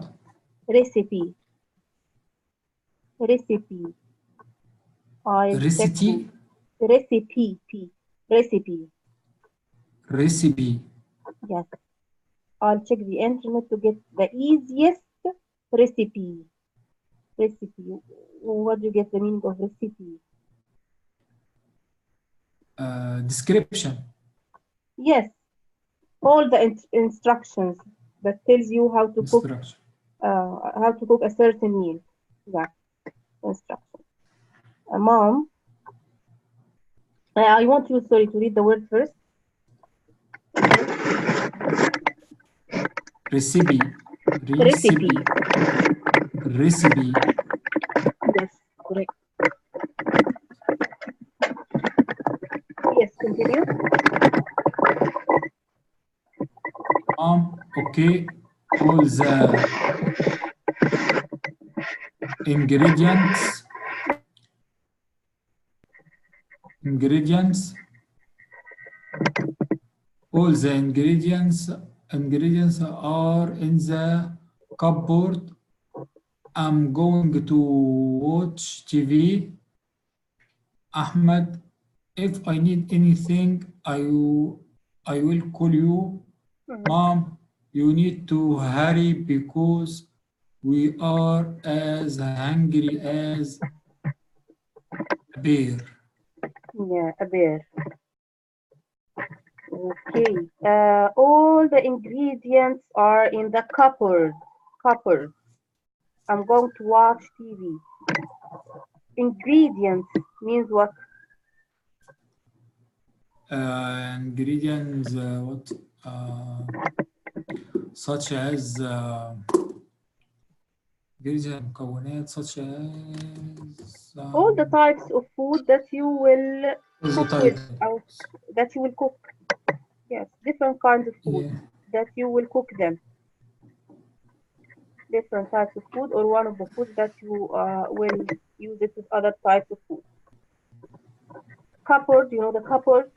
Recipe. Recipe. I'll check the Recipe? recipe. Recipe. Recipe. Yes. I'll check the internet to get the easiest recipe. Recipe. What do you get the meaning of recipe? Description. Yes, all the instructions that tells you Instruction. how to cook a certain meal. Yeah, instruction. Mom, I want you, sorry, to read the word first. Recipe. Recipe. Recipe. Yes, correct. Yes, continue. Okay. All the ingredients. All the ingredients are in the cupboard. I'm going to watch TV. Ahmed, if I need anything, I will call you. Mom, you need to hurry because we are as hungry as a bear. Yeah, a bear. Okay. All the ingredients are in the cupboard. Cupboard. I'm going to watch TV. Ingredients means what? Ingredients, what? such as مكونات such as all the types of food that you will cook with, vegetable. or that you will cook. Yes, different kinds of food Yeah, that you will cook them. Different types of food, or one of the foods that you will use it with other types of food. Cupboard, you know the cupboard.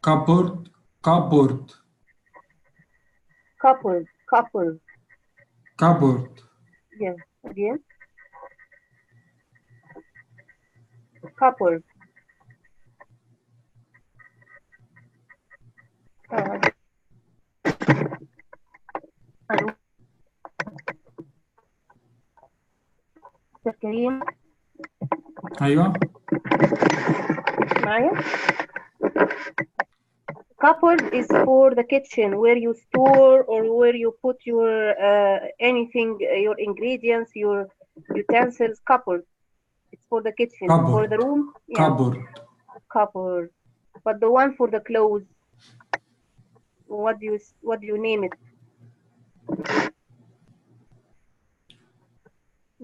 cupboard, cupboard, Cupboard. cupboard, Yes, again, cupboard. Uh, ألو، أستاذ كريم أيوة معايا. Cupboard is for the kitchen, where you store or where you put your anything, your ingredients, your utensils. Cupboard. It's for the kitchen. For the cupboard, room, yeah, cupboard, cupboard. But the one for the clothes, what do you name it?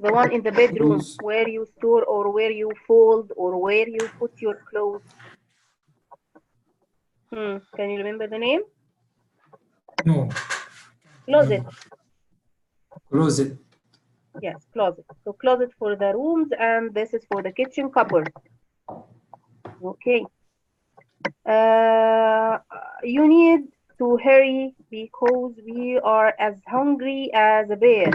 The one in the bedroom, clothes. where you store or where you fold or where you put your clothes. Can you remember the name? No, Closet. closet, Yes, closet. So closet for the rooms, and this is for the kitchen. Cupboard. Okay. You need to hurry because we are as hungry as a bear.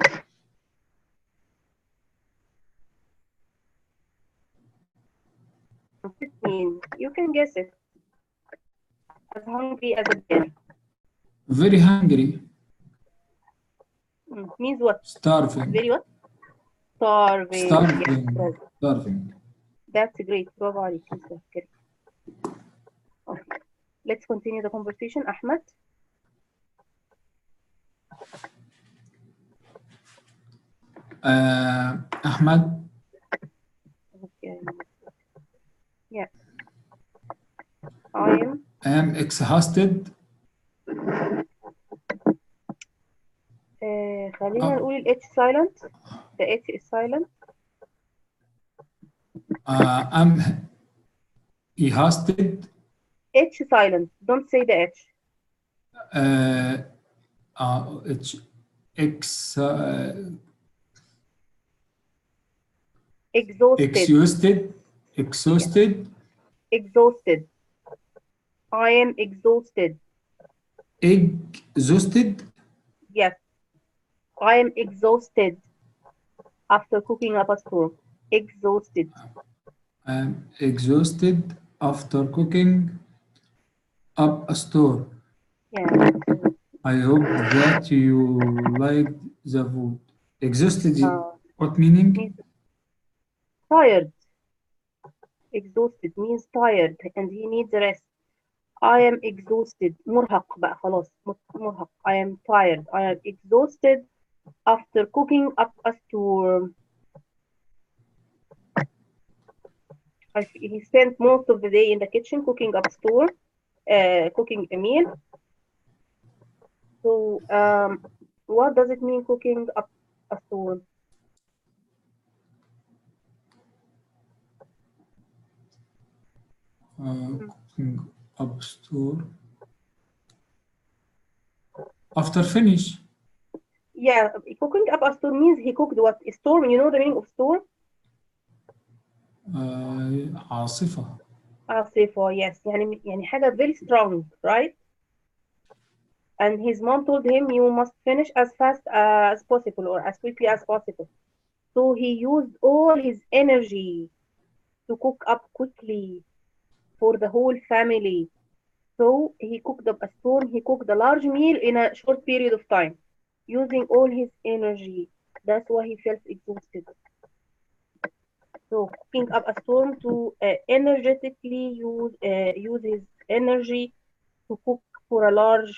What does it mean? You can guess it. As hungry as a bear. very hungry, Means what? starving, Very what? Starving. Yes, starving, bravo. starving. That's great. Bravo عليك. Okay. Let's continue the conversation. Ahmed. Ahmed, Okay. Yeah. I am exhausted. خلينا نقول ال H silent. The H is silent. I'm exhausted. H silent. Don't say the H. It's Exhausted. exhausted, Yes. exhausted, Exhausted. I am exhausted. exhausted, Yes. I am exhausted after cooking up a storm. Exhausted. I'm exhausted after cooking up a store. Yeah. I hope that you liked the food. Exhausted, Uh, what meaning? means tired. Exhausted means tired and he needs rest. I am exhausted. مرهق بقى خلاص. مرهق. I am tired. I am exhausted after cooking up a storm. He spent most of the day in the kitchen cooking up a storm, cooking a meal. So, what does it mean cooking up a storm? Cooking up store. After finish. Yeah, cooking up a storm means he cooked what? A storm, you know the meaning of storm? عاصفة. عاصفة, yes. يعني حاجة very strong, right? And his mom told him, you must finish as fast as possible or as quickly as possible. So he used all his energy to cook up quickly for the whole family. So he cooked up a storm, he cooked a large meal in a short period of time, using all his energy. That's why he felt exhausted. So cooking up a storm to energetically use his energy to cook for a large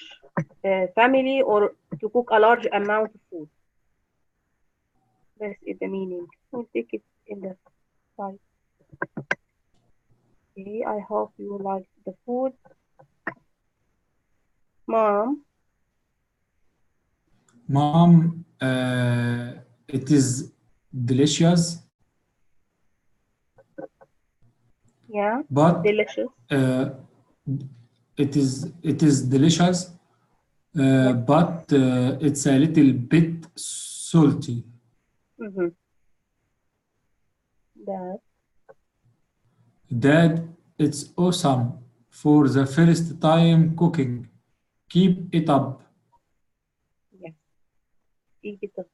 family or to cook a large amount of food. This is the meaning. We'll take it in the side. Okay, I hope you like the food. Mom. Mom, it is delicious, Yeah. but Delicious. uh, it is delicious, Yes. but it's a little bit salty. Mm-hmm. That. Dad, it's awesome for the first time cooking. Keep it up. Yes. Eat it up.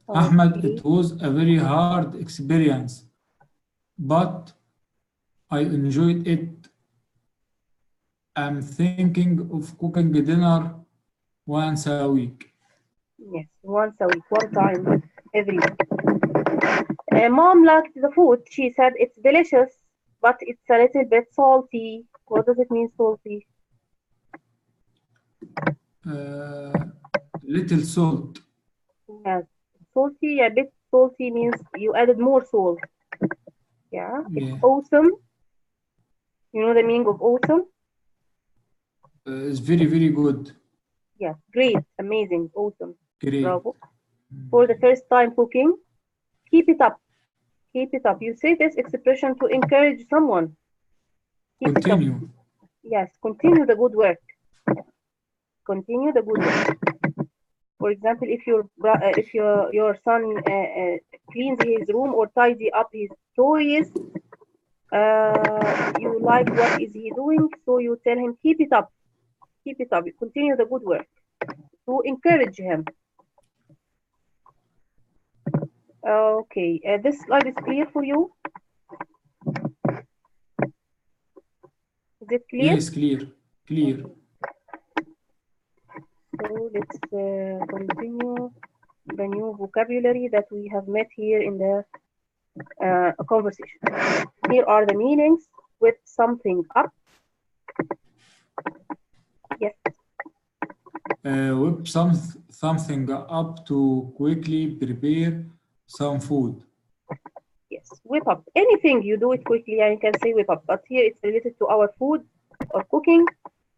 Ahmed, Okay. it was a very hard experience, but I enjoyed it. I'm thinking of cooking dinner once a week. Yes. Once a week. One time every week. Mom liked the food. She said it's delicious, but it's a little bit salty. What does it mean, salty? Uh, little salt. Yes. Salty, a bit salty means you added more salt. Yeah. It's Yeah, awesome. You know the meaning of awesome? it's very, very good. Yes. Great. Amazing. Awesome. Great. Bravo. For the first time cooking, keep it up. Keep it up. You say this expression to encourage someone. Keep it up. Continue. Yes. Continue the good work. Continue the good work. For example, if your son cleans his room or tidy up his toys, you like what is he doing, so you tell him keep it up, continue the good work to encourage him. Okay, this slide is clear for you. Is it clear? Yes, clear. Clear. Okay. So let's continue the new vocabulary that we have met here in the conversation. Here are the meanings: with something up. Yes. Whip something up to quickly prepare some food. Yes, whip up. Anything you do it quickly, and you can say whip up. But here it's related to our food or cooking.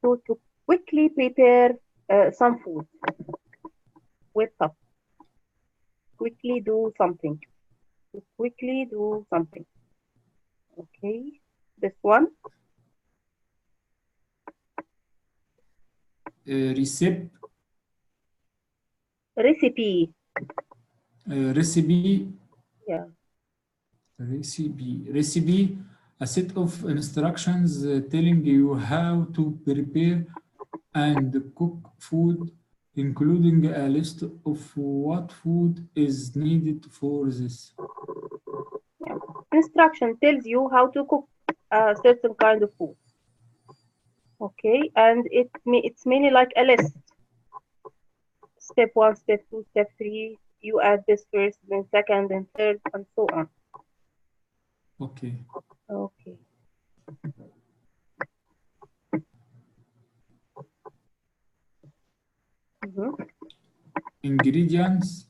So to quickly prepare some food. Whip up. Quickly do something. To quickly do something. Okay. This one. Recipe, Recipe. recipe, Yeah. recipe, a set of instructions telling you how to prepare and cook food, including a list of what food is needed for this. Yeah. Instruction tells you how to cook a certain kind of food. Okay. And it's mainly like a list. Step one, step two, step three. You add this first, then second, then third, and so on. Okay. Okay. Mm-hmm. Ingredients,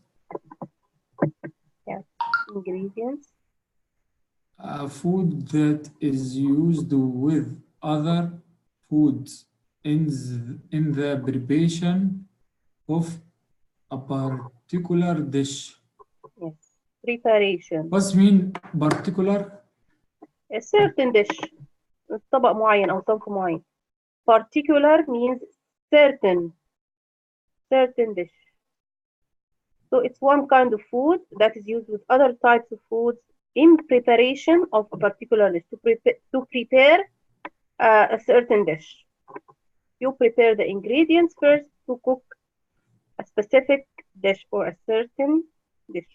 Yeah. Ingredients. food that is used with other foods in the preparation of a particular dish. Yes. Preparation. What's mean particular? A certain dish. طبق معين أو صنف معين. Particular means certain. Certain dish. So it's one kind of food that is used with other types of foods in preparation of a particular dish. To prepare a certain dish. You prepare the ingredients first to cook a specific dish or a certain dish,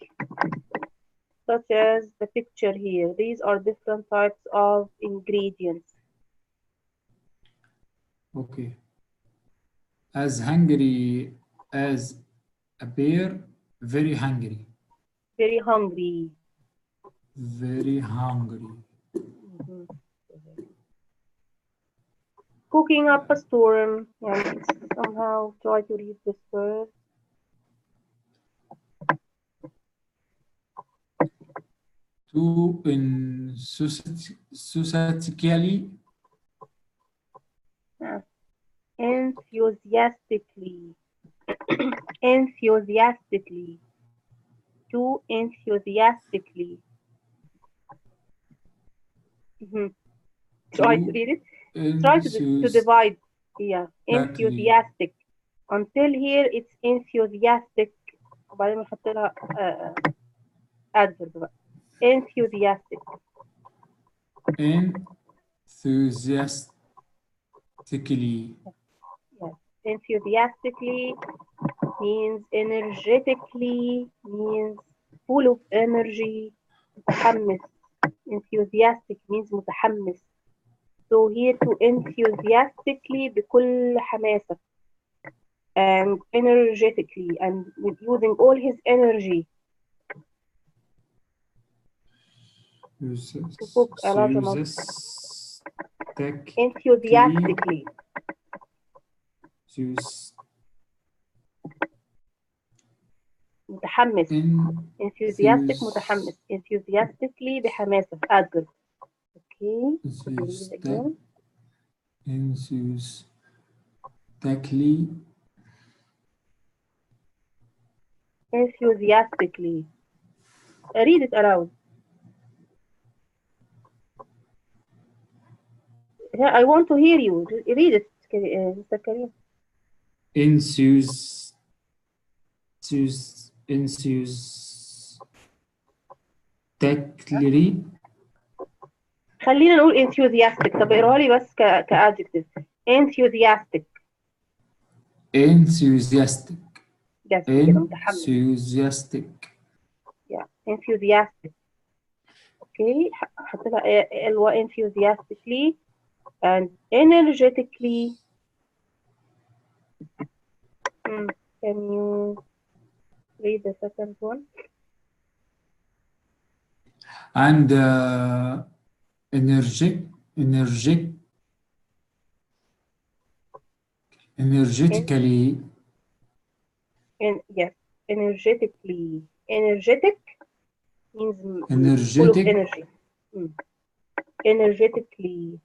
such as the picture here. These are different types of ingredients. Okay. As hungry as a bear, very hungry. Very hungry. Very hungry. Mhm. Cooking up a storm. Yeah, somehow try to read this word. To society, Yeah. enthusiastically, enthusiastically, to enthusiastically. Mhm. Try to To read it. Try to enthusiastically. divide. Yeah, enthusiastic. Until here it's enthusiastic. وبعدين بنحط لها adverb بقى. Enthusiastic. Enthusiastically. Yes. Enthusiastically means energetically, means full of energy. متحمس. Enthusiastic means متحمس. So here to enthusiastically بكل حماسة and energetically and with using all his energy to cook a large amount. Enthusiastically. متحمس. enthusiastic متحمس. enthusiastically بحماسة. adverb. Okay. Read it again. Enthusiastically. Read it aloud. Yeah, I want to hear you. Read it, Mr. Karim. Enthusiastically. خلينا نقول enthusiastic. طب اقراها لي بس كadjective. enthusiastic. Enthusiastic. Yes كده متحمس. Enthusiastic. Yeah, enthusiastic. Okay. حط لها الوا enthusiastically and energetically. Can you read the second one? And energetically. Yes, energetically. Energetic means full of Energetic. energy. Energetically.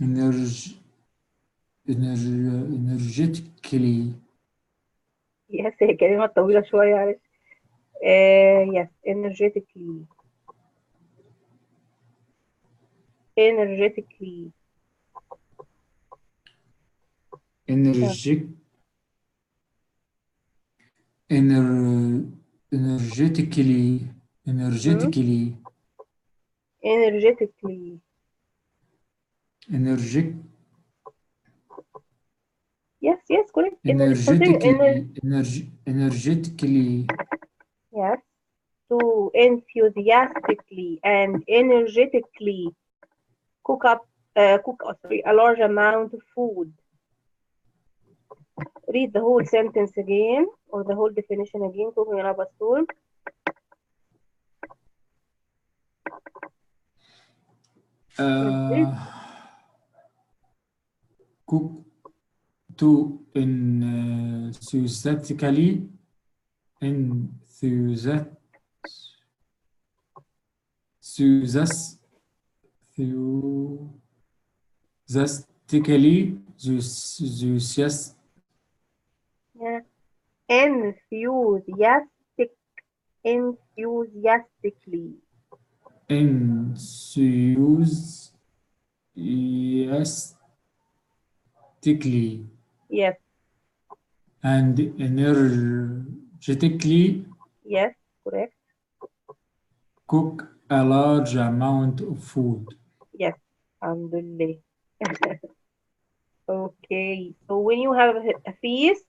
Energetically. Yes, هي كلمة طويلة شوية معلش. Yes, energetically. Energetically. Energetically. Energetically. Energetically. Yes, yes, correct. Energetically. Energetically. Yes. To enthusiastically and energetically cook a large amount of food. Read the whole sentence again or the whole definition again. Cooking up a storm. Cook to enthusiastically. Enthusiastically. Yeah. Enthusiastic. Enthusiastically. Enthusiastically. Yes. And energetically. Yes, correct. Cook a large amount of food. Yes. Alhamdulillah. Okay. So when you have a feast,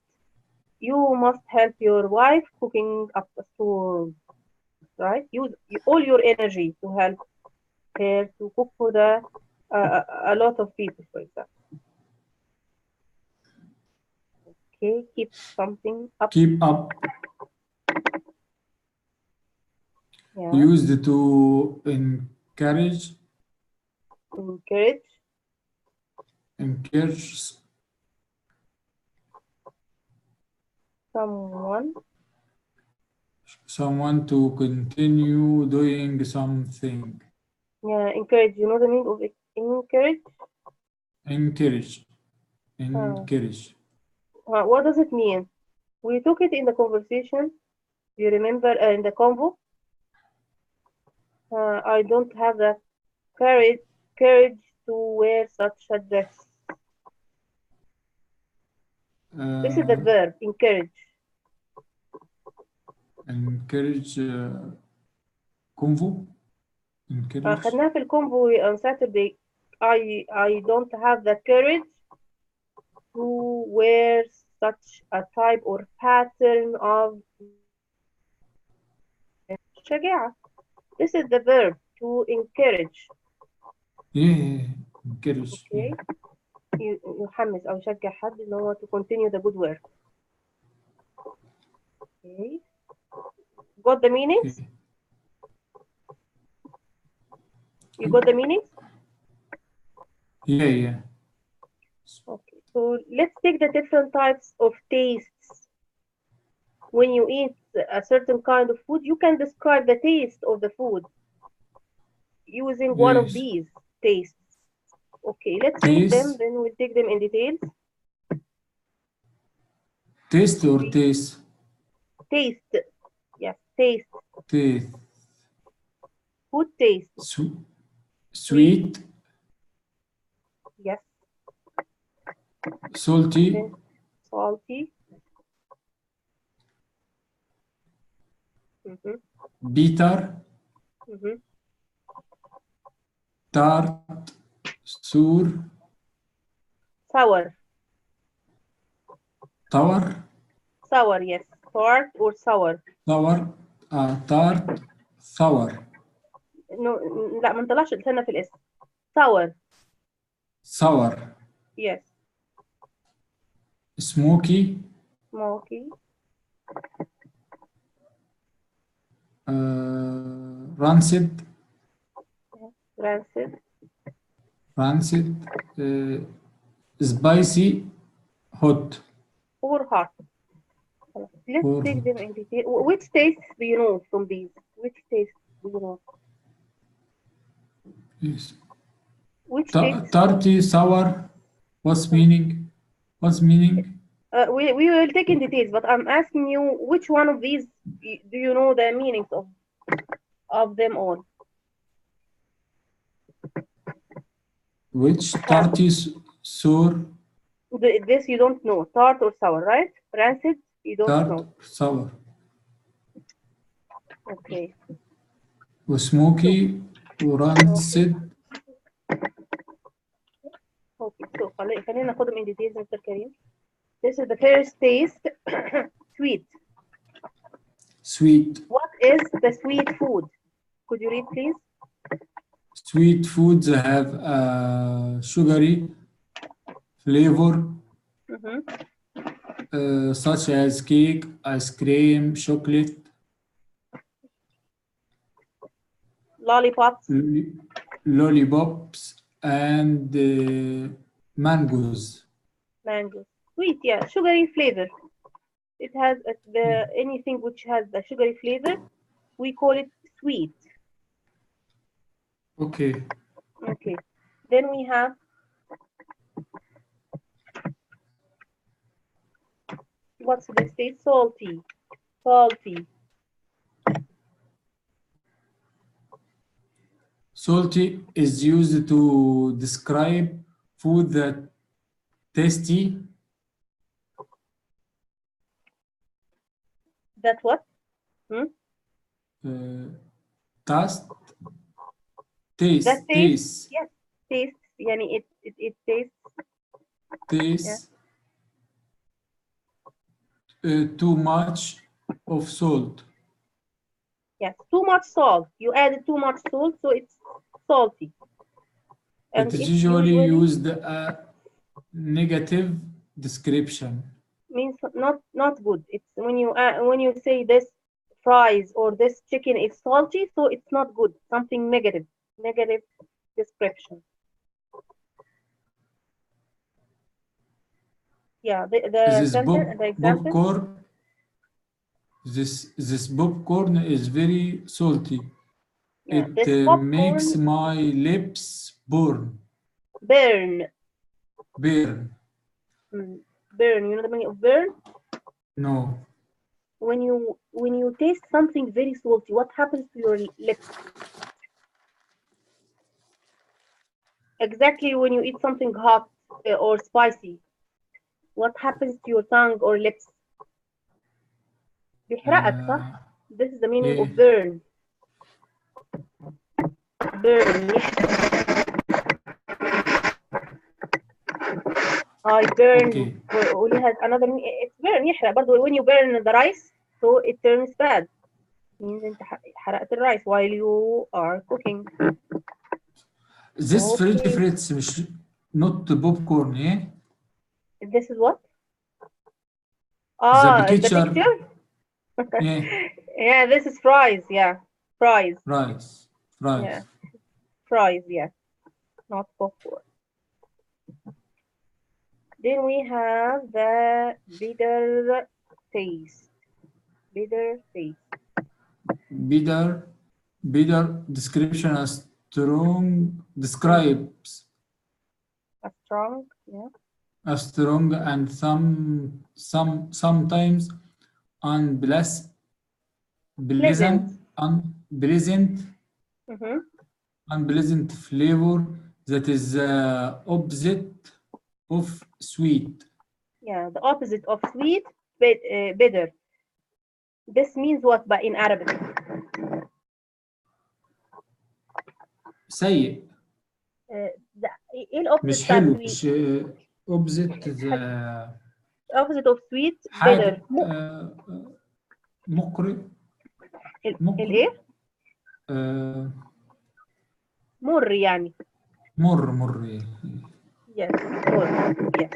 you must help your wife cooking up a storm, right? Use all your energy to help her to cook for a lot of people, for example. Okay, keep something up. Keep up. Yeah. Used to encourage. Encourage. Someone to continue doing something. Yeah, encourage. You know the meaning of encourage? Encourage. Encourage. What does it mean? We took it in the conversation. You remember in the convo? I don't have the courage to wear such a dress. This is the verb, encourage. Encourage. Convo. Encourage. خدناها في الكونفو on Saturday. I don't have the courage to wear such a type or pattern of شجاعة. This is the verb to encourage. Yeah. Encourage. Okay. يحمس أو يشجع حد إن هو to continue the good work. Okay. Got the meanings? Okay. You got the meanings? Yeah. Okay. So let's take the different types of tastes. When you eat a certain kind of food, you can describe the taste of the food using one of these tastes. Okay, let's read them, then we'll take them in details. Taste or taste? Taste. Yes, taste. Taste. Food taste. Sweet. Yes. Salty. Salty. Bitter. Tart. Sour. Sour. Sour. Sour, yes. Tart or sour. Sour. Tart. Sour. No, لا ما نطلعش لساننا في الاسم. Sour. Sour. Yes. Smoky. Smoky. Rancid. Rancid. Rancid. Spicy. Hot. Or hot. Let's take them in detail. Which taste do you know from these? Which taste do you know? Yes. Which taste? Tarty, sour. What's meaning? What's meaning? We will take in details, but I'm asking you which one of these do you know the meanings of them all? Which tarty, sour? This you don't know. Tart or sour, right? Rancid, you don't know. Sour. Okay. Smoky, rancid. Okay, so خلينا ناخدهم in details, Mr. Karim. This is the first taste. Sweet. Sweet. What is the sweet food? Could you read, please? Sweet foods have sugary flavor, such as cake, ice cream, chocolate, lollipops, and mangoes. Mangoes. Sweet, yeah, sugary flavor. It has anything which has the sugary flavor, we call it sweet. Okay. Okay. Then we have what's this taste? Salty. Salty. Salty is used to describe food that tasty. That what? Taste. Taste. That taste. Yes. Taste. Yani it tastes. Taste. Yeah. Too much of salt. Yes, too much salt. You added too much salt, so it's salty. And it is usually used a negative description. Means not good. It's when you say this fries or this chicken is salty, so it's not good. Something negative description. Yeah, the example. Popcorn. This popcorn is very salty. Yeah, it makes my lips burn. Burn. burn. Burn. You know the meaning of burn? No. When you taste something very salty, what happens to your lips? Exactly when you eat something hot or spicy, what happens to your tongue or lips? بيحرقك صح؟ This is the meaning Yeah. of burn. Burn. I burn. Okay. وليه has another it's burn يحرق برضه when you burn the rice so it turns bad. Means انت حرقت الرايس while you are cooking. This French Okay. fries مش not popcorn, yeah? This is what? The The picture, picture? yeah, Yeah, this is fries. Yeah, fries. rice, Yeah, rice. fries. Yeah, not popcorn. Then we have the bitter taste. Bitter taste. Bitter description as strong describes A strong. Yeah. a strong and sometimes unpleasant Pleasant. unpleasant Mm-hmm. unpleasant flavor that is opposite of sweet. Yeah, the opposite of sweet, bitter. This means what? But in Arabic. سيء. ايه الاوبزيت مش بتاع حلو، sweet؟ مش opposite opposite of sweet bitter. حاجة مقرئ الايه؟ آه، مر يعني. مر Yes, mur. Yes.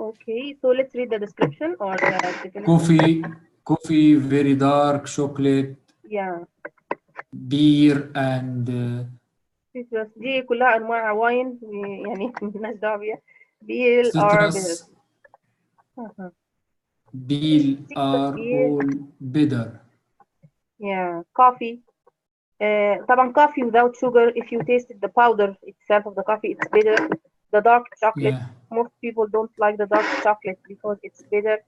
Okay, so let's read the description or the definition. coffee very dark chocolate Yeah. beer and citrus دي كلها انواع واين يعني مالناش دعوه بيها. Beer are citrus bitter. beer citrus are beer. all bitter. Yeah, coffee. طبعا coffee without sugar. If you tasted the powder itself of the coffee, it's bitter. The dark chocolate. Yeah, Most people don't like the dark chocolate because it's bitter.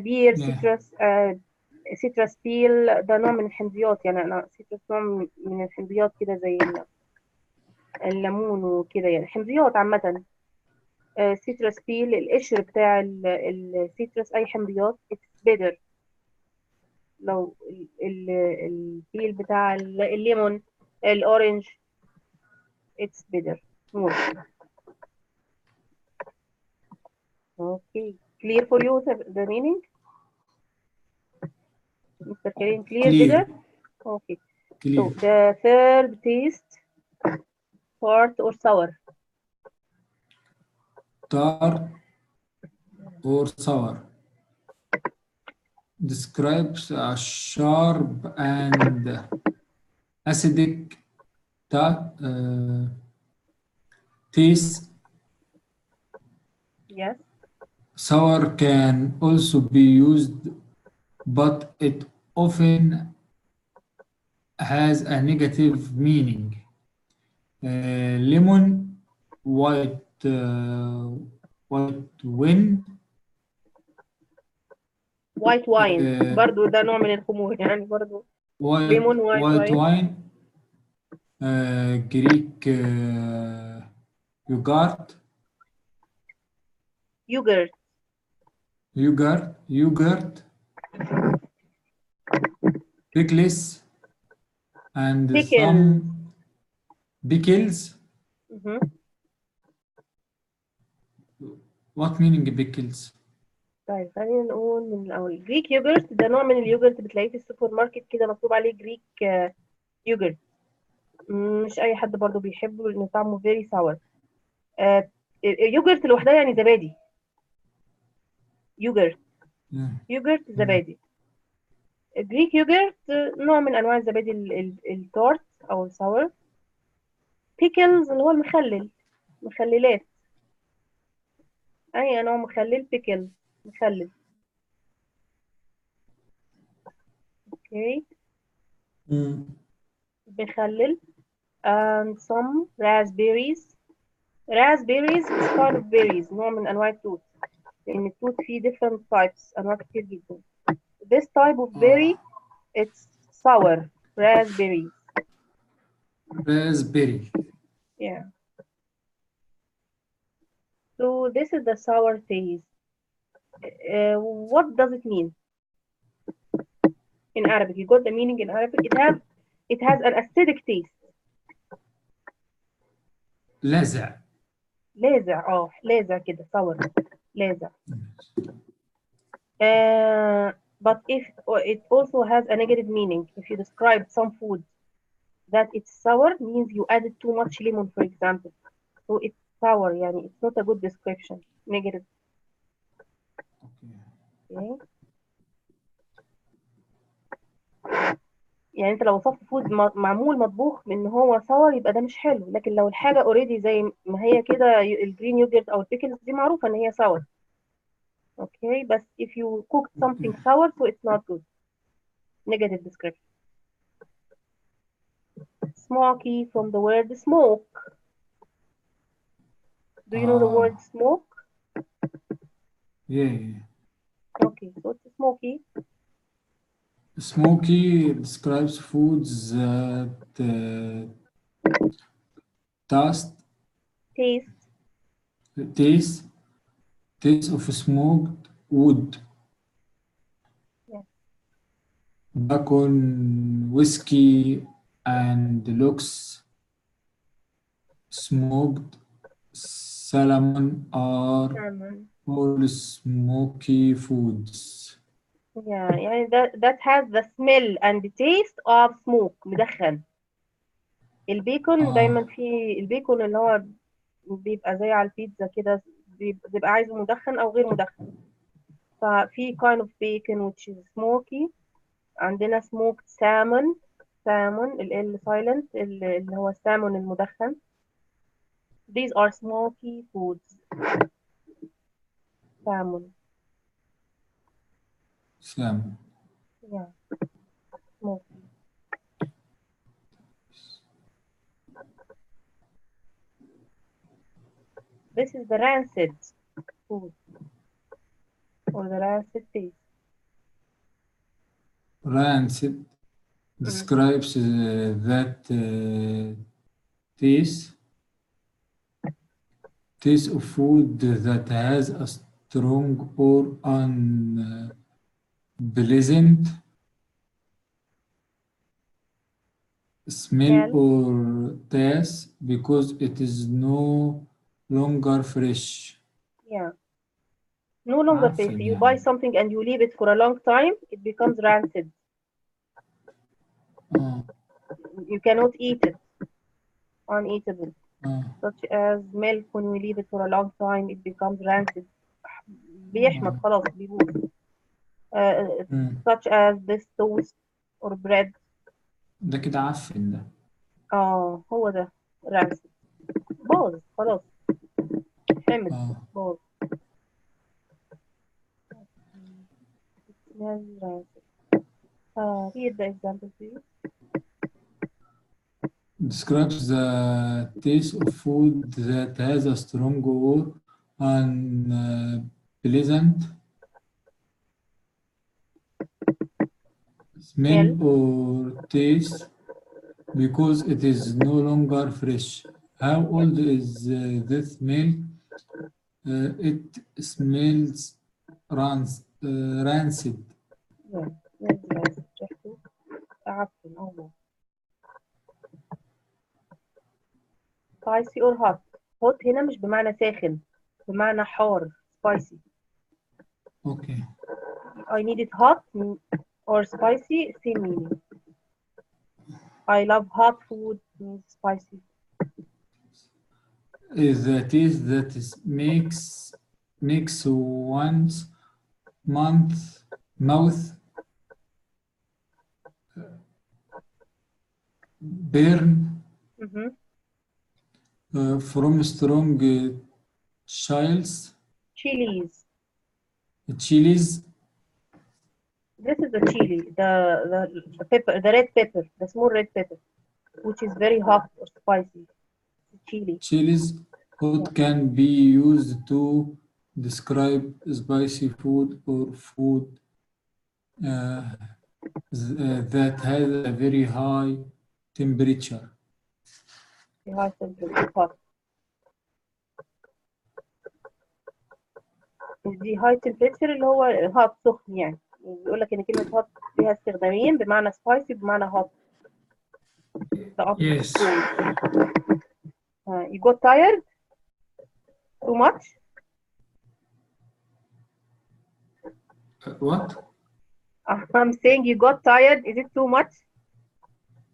Beer, yeah. citrus peel ده نوع من الحمضيات يعني أنا citrus نوع من الحمضيات كده زي الليمون وكده يعني حمضيات عامة. citrus peel القشر بتاع السيترس أي حمضيات it's bitter. لو البيل بتاع الليمون الأورنج it's bitter more. Okay, clear for you the meaning? Mr. Karim, clear bitter? Okay. So clear. the third taste, tart or sour? Tart or sour describes a sharp and acidic taste. Yes. Sour can also be used, but it often has a negative meaning. Lemon, white wine, White wine برضو ده نوع من الخمور يعني برضو. Lemon white wine. wine, Greek yogurt, pickles, and some pickles. What meaning pickles? طيب خلينا نقول من الأول. جريك يوجرت ده نوع من اليوجرت بتلاقيه في السوبر ماركت كده مكتوب عليه جريك يوجرت. مش أي حد برضو بيحبه لأن طعمه very sour. يوجرت لوحدها يعني زبادي. يوجرت زبادي. جريك يوجرت نوع من أنواع الزبادي التارت أو الساور. بيكلز اللي هو المخلل، مخللات. أي نوع مخلل بيكلز مخلل. Okay. مخلل and some raspberries raspberries is kind of berries، نوع من أنواع التوت، لأن التوت فيه different types، أنواع كتير جدا. This type of berry it's sour raspberries. raspberry. Yeah. So this is the sour taste. What does it mean in Arabic? You got the meaning in Arabic? It has an acidic taste. لاذع. لاذع، لاذع كده sour، لاذع. But if it also has a negative meaning, if you describe some food that it's sour, means you added too much lemon, for example. So it's sour, يعني it's not a good description. Negative. Okay. يعني انت لو وصفت فود معمول مطبوخ من ان هو sour يبقى ده مش حلو، لكن لو الحاجه اوريدي زي ما هي كده الجرين يوجرت او البيكلز دي معروفه ان هي sour. Okay, but if you cook something sour, so it's not good. Negative description. Smoky from the word smoke. Do you know the word smoke? Yeah. Okay, so it's smoky. Smoky describes foods that taste of smoked wood. Yeah. Bacon, whiskey, and looks smoked salmon are all smoky foods. Yeah, يعني that has the smell and the taste of smoke، مدخن. البيكون دايما في البيكون اللي هو بيبقى زي على البيتزا كده، بيبقى عايزه مدخن او غير مدخن. ففي kind of bacon which is smoky. عندنا smoked salmon ال silent اللي هو السالمون المدخن. These are smoky foods. Salmon. Yeah. Smoky. This is the rancid food or the rancid taste. Rancid describes that taste of food that has a strong or unpleasant smell or taste because it is no longer fresh. Yeah. No longer fresh. You buy something and you leave it for a long time, it becomes rancid. You cannot eat it. Uneatable. Such as milk, when we leave it for a long time, it becomes rancid. بيحمض خلاص بيبوظ. Such as this toast or bread. ده كده عفن ده. هو ده rancid. باظ خلاص. حمض باظ. Read the example, please. Describes the taste of food that has a strong or unpleasant smell or taste because it is no longer fresh. How old is this milk? It smells rancid. Yeah, spicy or hot. hot هنا مش بمعنى ساخن، بمعنى حار. spicy. Okay. I need it hot or spicy, same meaning. I love hot food, means spicy. Is the taste that makes one's mouth burn from strong chilies. This is the chili, the pepper, the red pepper, the small red pepper, which is very hot or spicy. Chili. Chilies Food can be used to describe spicy food or food that has a very high temperature. The high temperature hot. دي high temperature اللي هو hot سخن يعني بيقول لك ان كلمة hot فيها استخدامين بمعنى spicy بمعنى hot. The opposite Yes. cold. You got tired too much? What? I'm saying you got tired. Is it too much?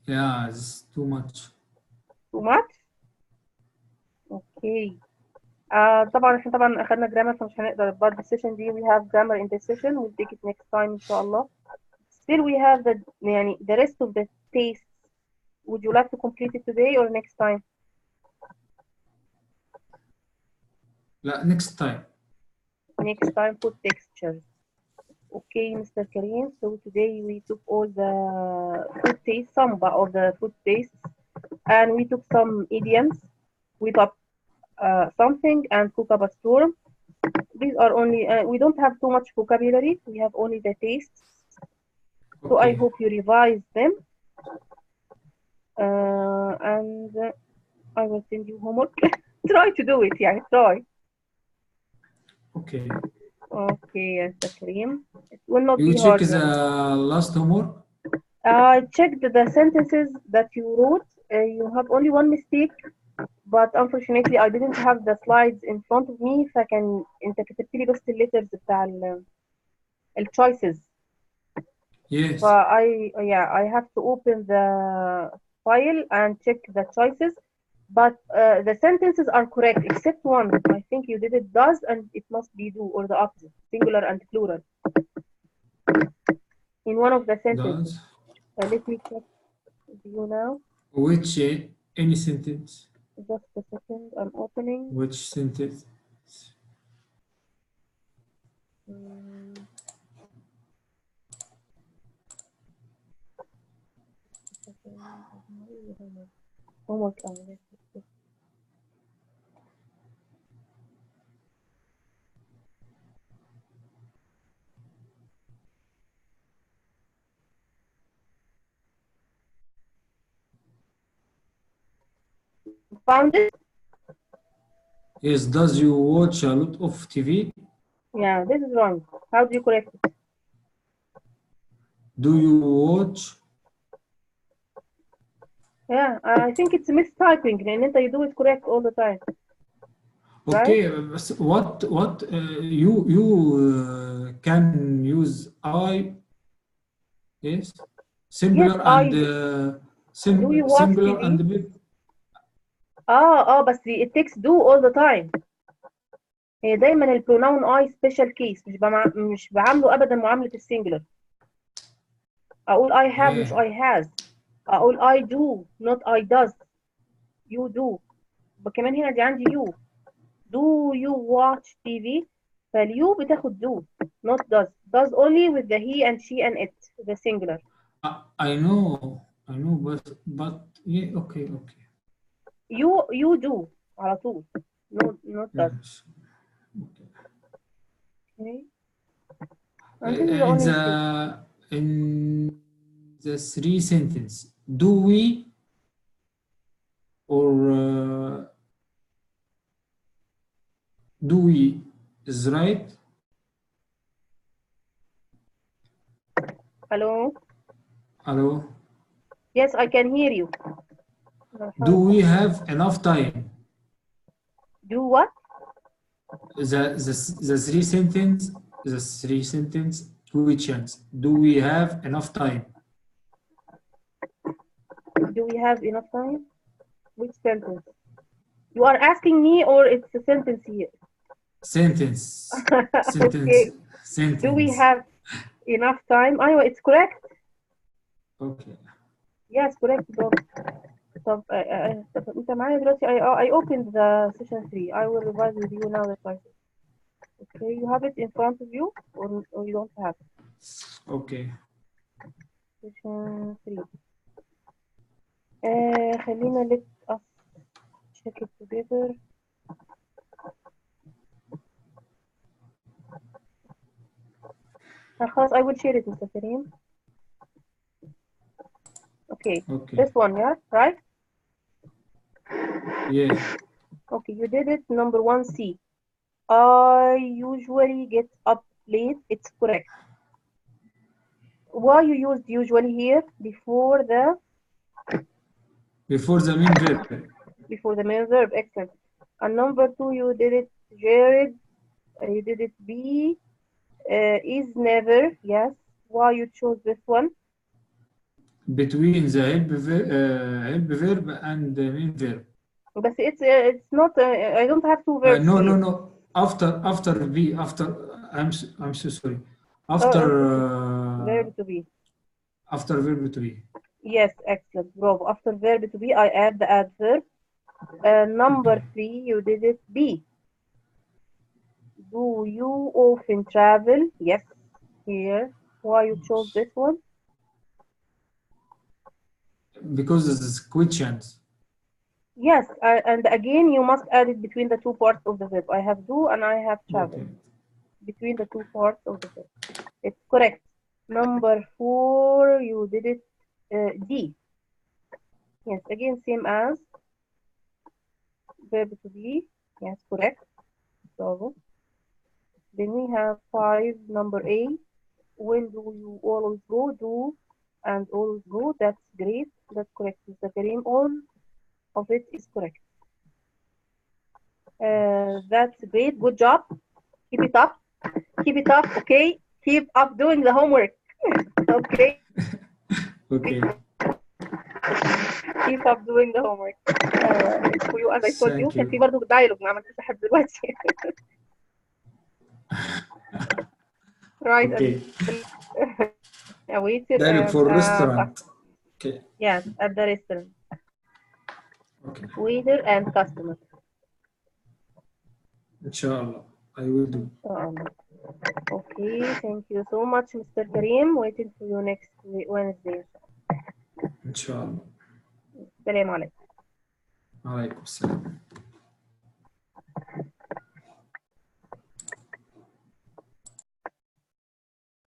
Yeah, it's too much. Too much? Okay. طبعا احنا طبعا اخدنا grammar فمش هنقدر بعد السيشن دي we have grammar in this session we'll take it next time ان شاء الله. Still we have the يعني the rest of the tastes. Would you like to complete it today or next time? لا, next time. Next time food textures. Okay, Mr. Kareem. So today we took all the food tastes, some of the food tastes, and we took some idioms. We top something and cook up a storm. These are only we don't have too much vocabulary. We have only the tastes. So I Okay. hope you revise them. And I will send you homework. Try to do it. Yeah, try. Okay. Okay, Mr. Kareem. It will not You be check hard. the last homework? I checked the sentences that you wrote. You have only one mistake, but unfortunately I didn't have the slides in front of me. فكان انت كتبت لي بس الليترز بتاع ال choices. Yes. So I have to open the file and check the choices. But the sentences are correct except one. I think you did it does and it must be do or the opposite, singular and plural. In one of the sentences. Does. Let me check with you now. Which any sentence? Just a second, I'm opening. Which sentence? Homework. Found it? Yes. Does you watch a lot of TV? Yeah, this is wrong. How do you correct it? Do you watch? Yeah, I think it's mistyping. And you do it correct all the time. Okay. Right? What you can use I? Yes. Singular Yes, and do you watch singular TV? and big. بس it takes do all the time. هي دايما البروناون I special case مش بعامله ابدا معاملة السنجلر. اقول I have مش I has. اقول I do not I does. You do. كمان هنا دي عندي you. Do you watch TV? فاليو بتاخد do not does. Does only with the he and she and it, the singular. I know, but yeah, okay. You do على طول. Not does. Yes. Okay. Okay. And this is the only In the three sentence, do we or do we is right? Hello? Hello? Yes, I can hear you. Do we have enough time? Do what? The three sentence questions. Do we have enough time? Do we have enough time? Which sentence? You are asking me or it's a sentence here? Sentence. Okay. Sentence. Do we have enough time? أيوة, it's correct. Okay. Yes, correct. طب انت معايا دلوقتي I opened the session 3. I will revise with you now the choices. Okay, you have it in front of you or you don't have it? Okay. Session 3. خلينا let us check it together. خلاص, I will share it, Mr. Kareem. Okay, Okay. this one, yeah, right? Yeah. Okay, you did it. Number 1C. I usually get up late. It's correct. Why you used usually here before the Main verb. main verb? Excellent. And number 2, you did it. Jared, you did it. Be is never. Yes. Why you chose this one? Between the help verb and the main verb. But it's not. I don't have two verbs No, here. no, no. After be after. I'm so sorry. After It's okay. Verb to be. after verb to be. Yes, excellent. Bravo. After verb to be, I add the adverb. Number Okay. 3, you did it. Be. Do you often travel? Yes. Here. Why you chose this one? Because it's questions. Yes, and again, you must add it between the two parts of the verb. I have do and I have travel. Okay. Between the two parts of the verb. It's correct. Number 4, you did it. D. Yes, again, same as verb to be. Yes, correct. Bravo. Then we have 5, number A. When do you always go? Do and always go. That's great. That's correct. Mr. Kareem, all of it is correct. That's great. Good job. Keep it up. Keep it up. Okay. Keep up doing the homework. Okay. Okay. Keep up doing the homework. For you, as I told you, Thank كان في you. برضه دايلوج ما عملتوش لحد دلوقتي. Right. Okay. A waiter Dialogue and for restaurant. Okay. yes, at the restaurant. Okay. Waiter and customer. Inshallah. I will do. Okay, thank you so much, Mr. Kareem. Waiting for you next Wednesday. Inshallah. Salam alaikum. Alaikum salam.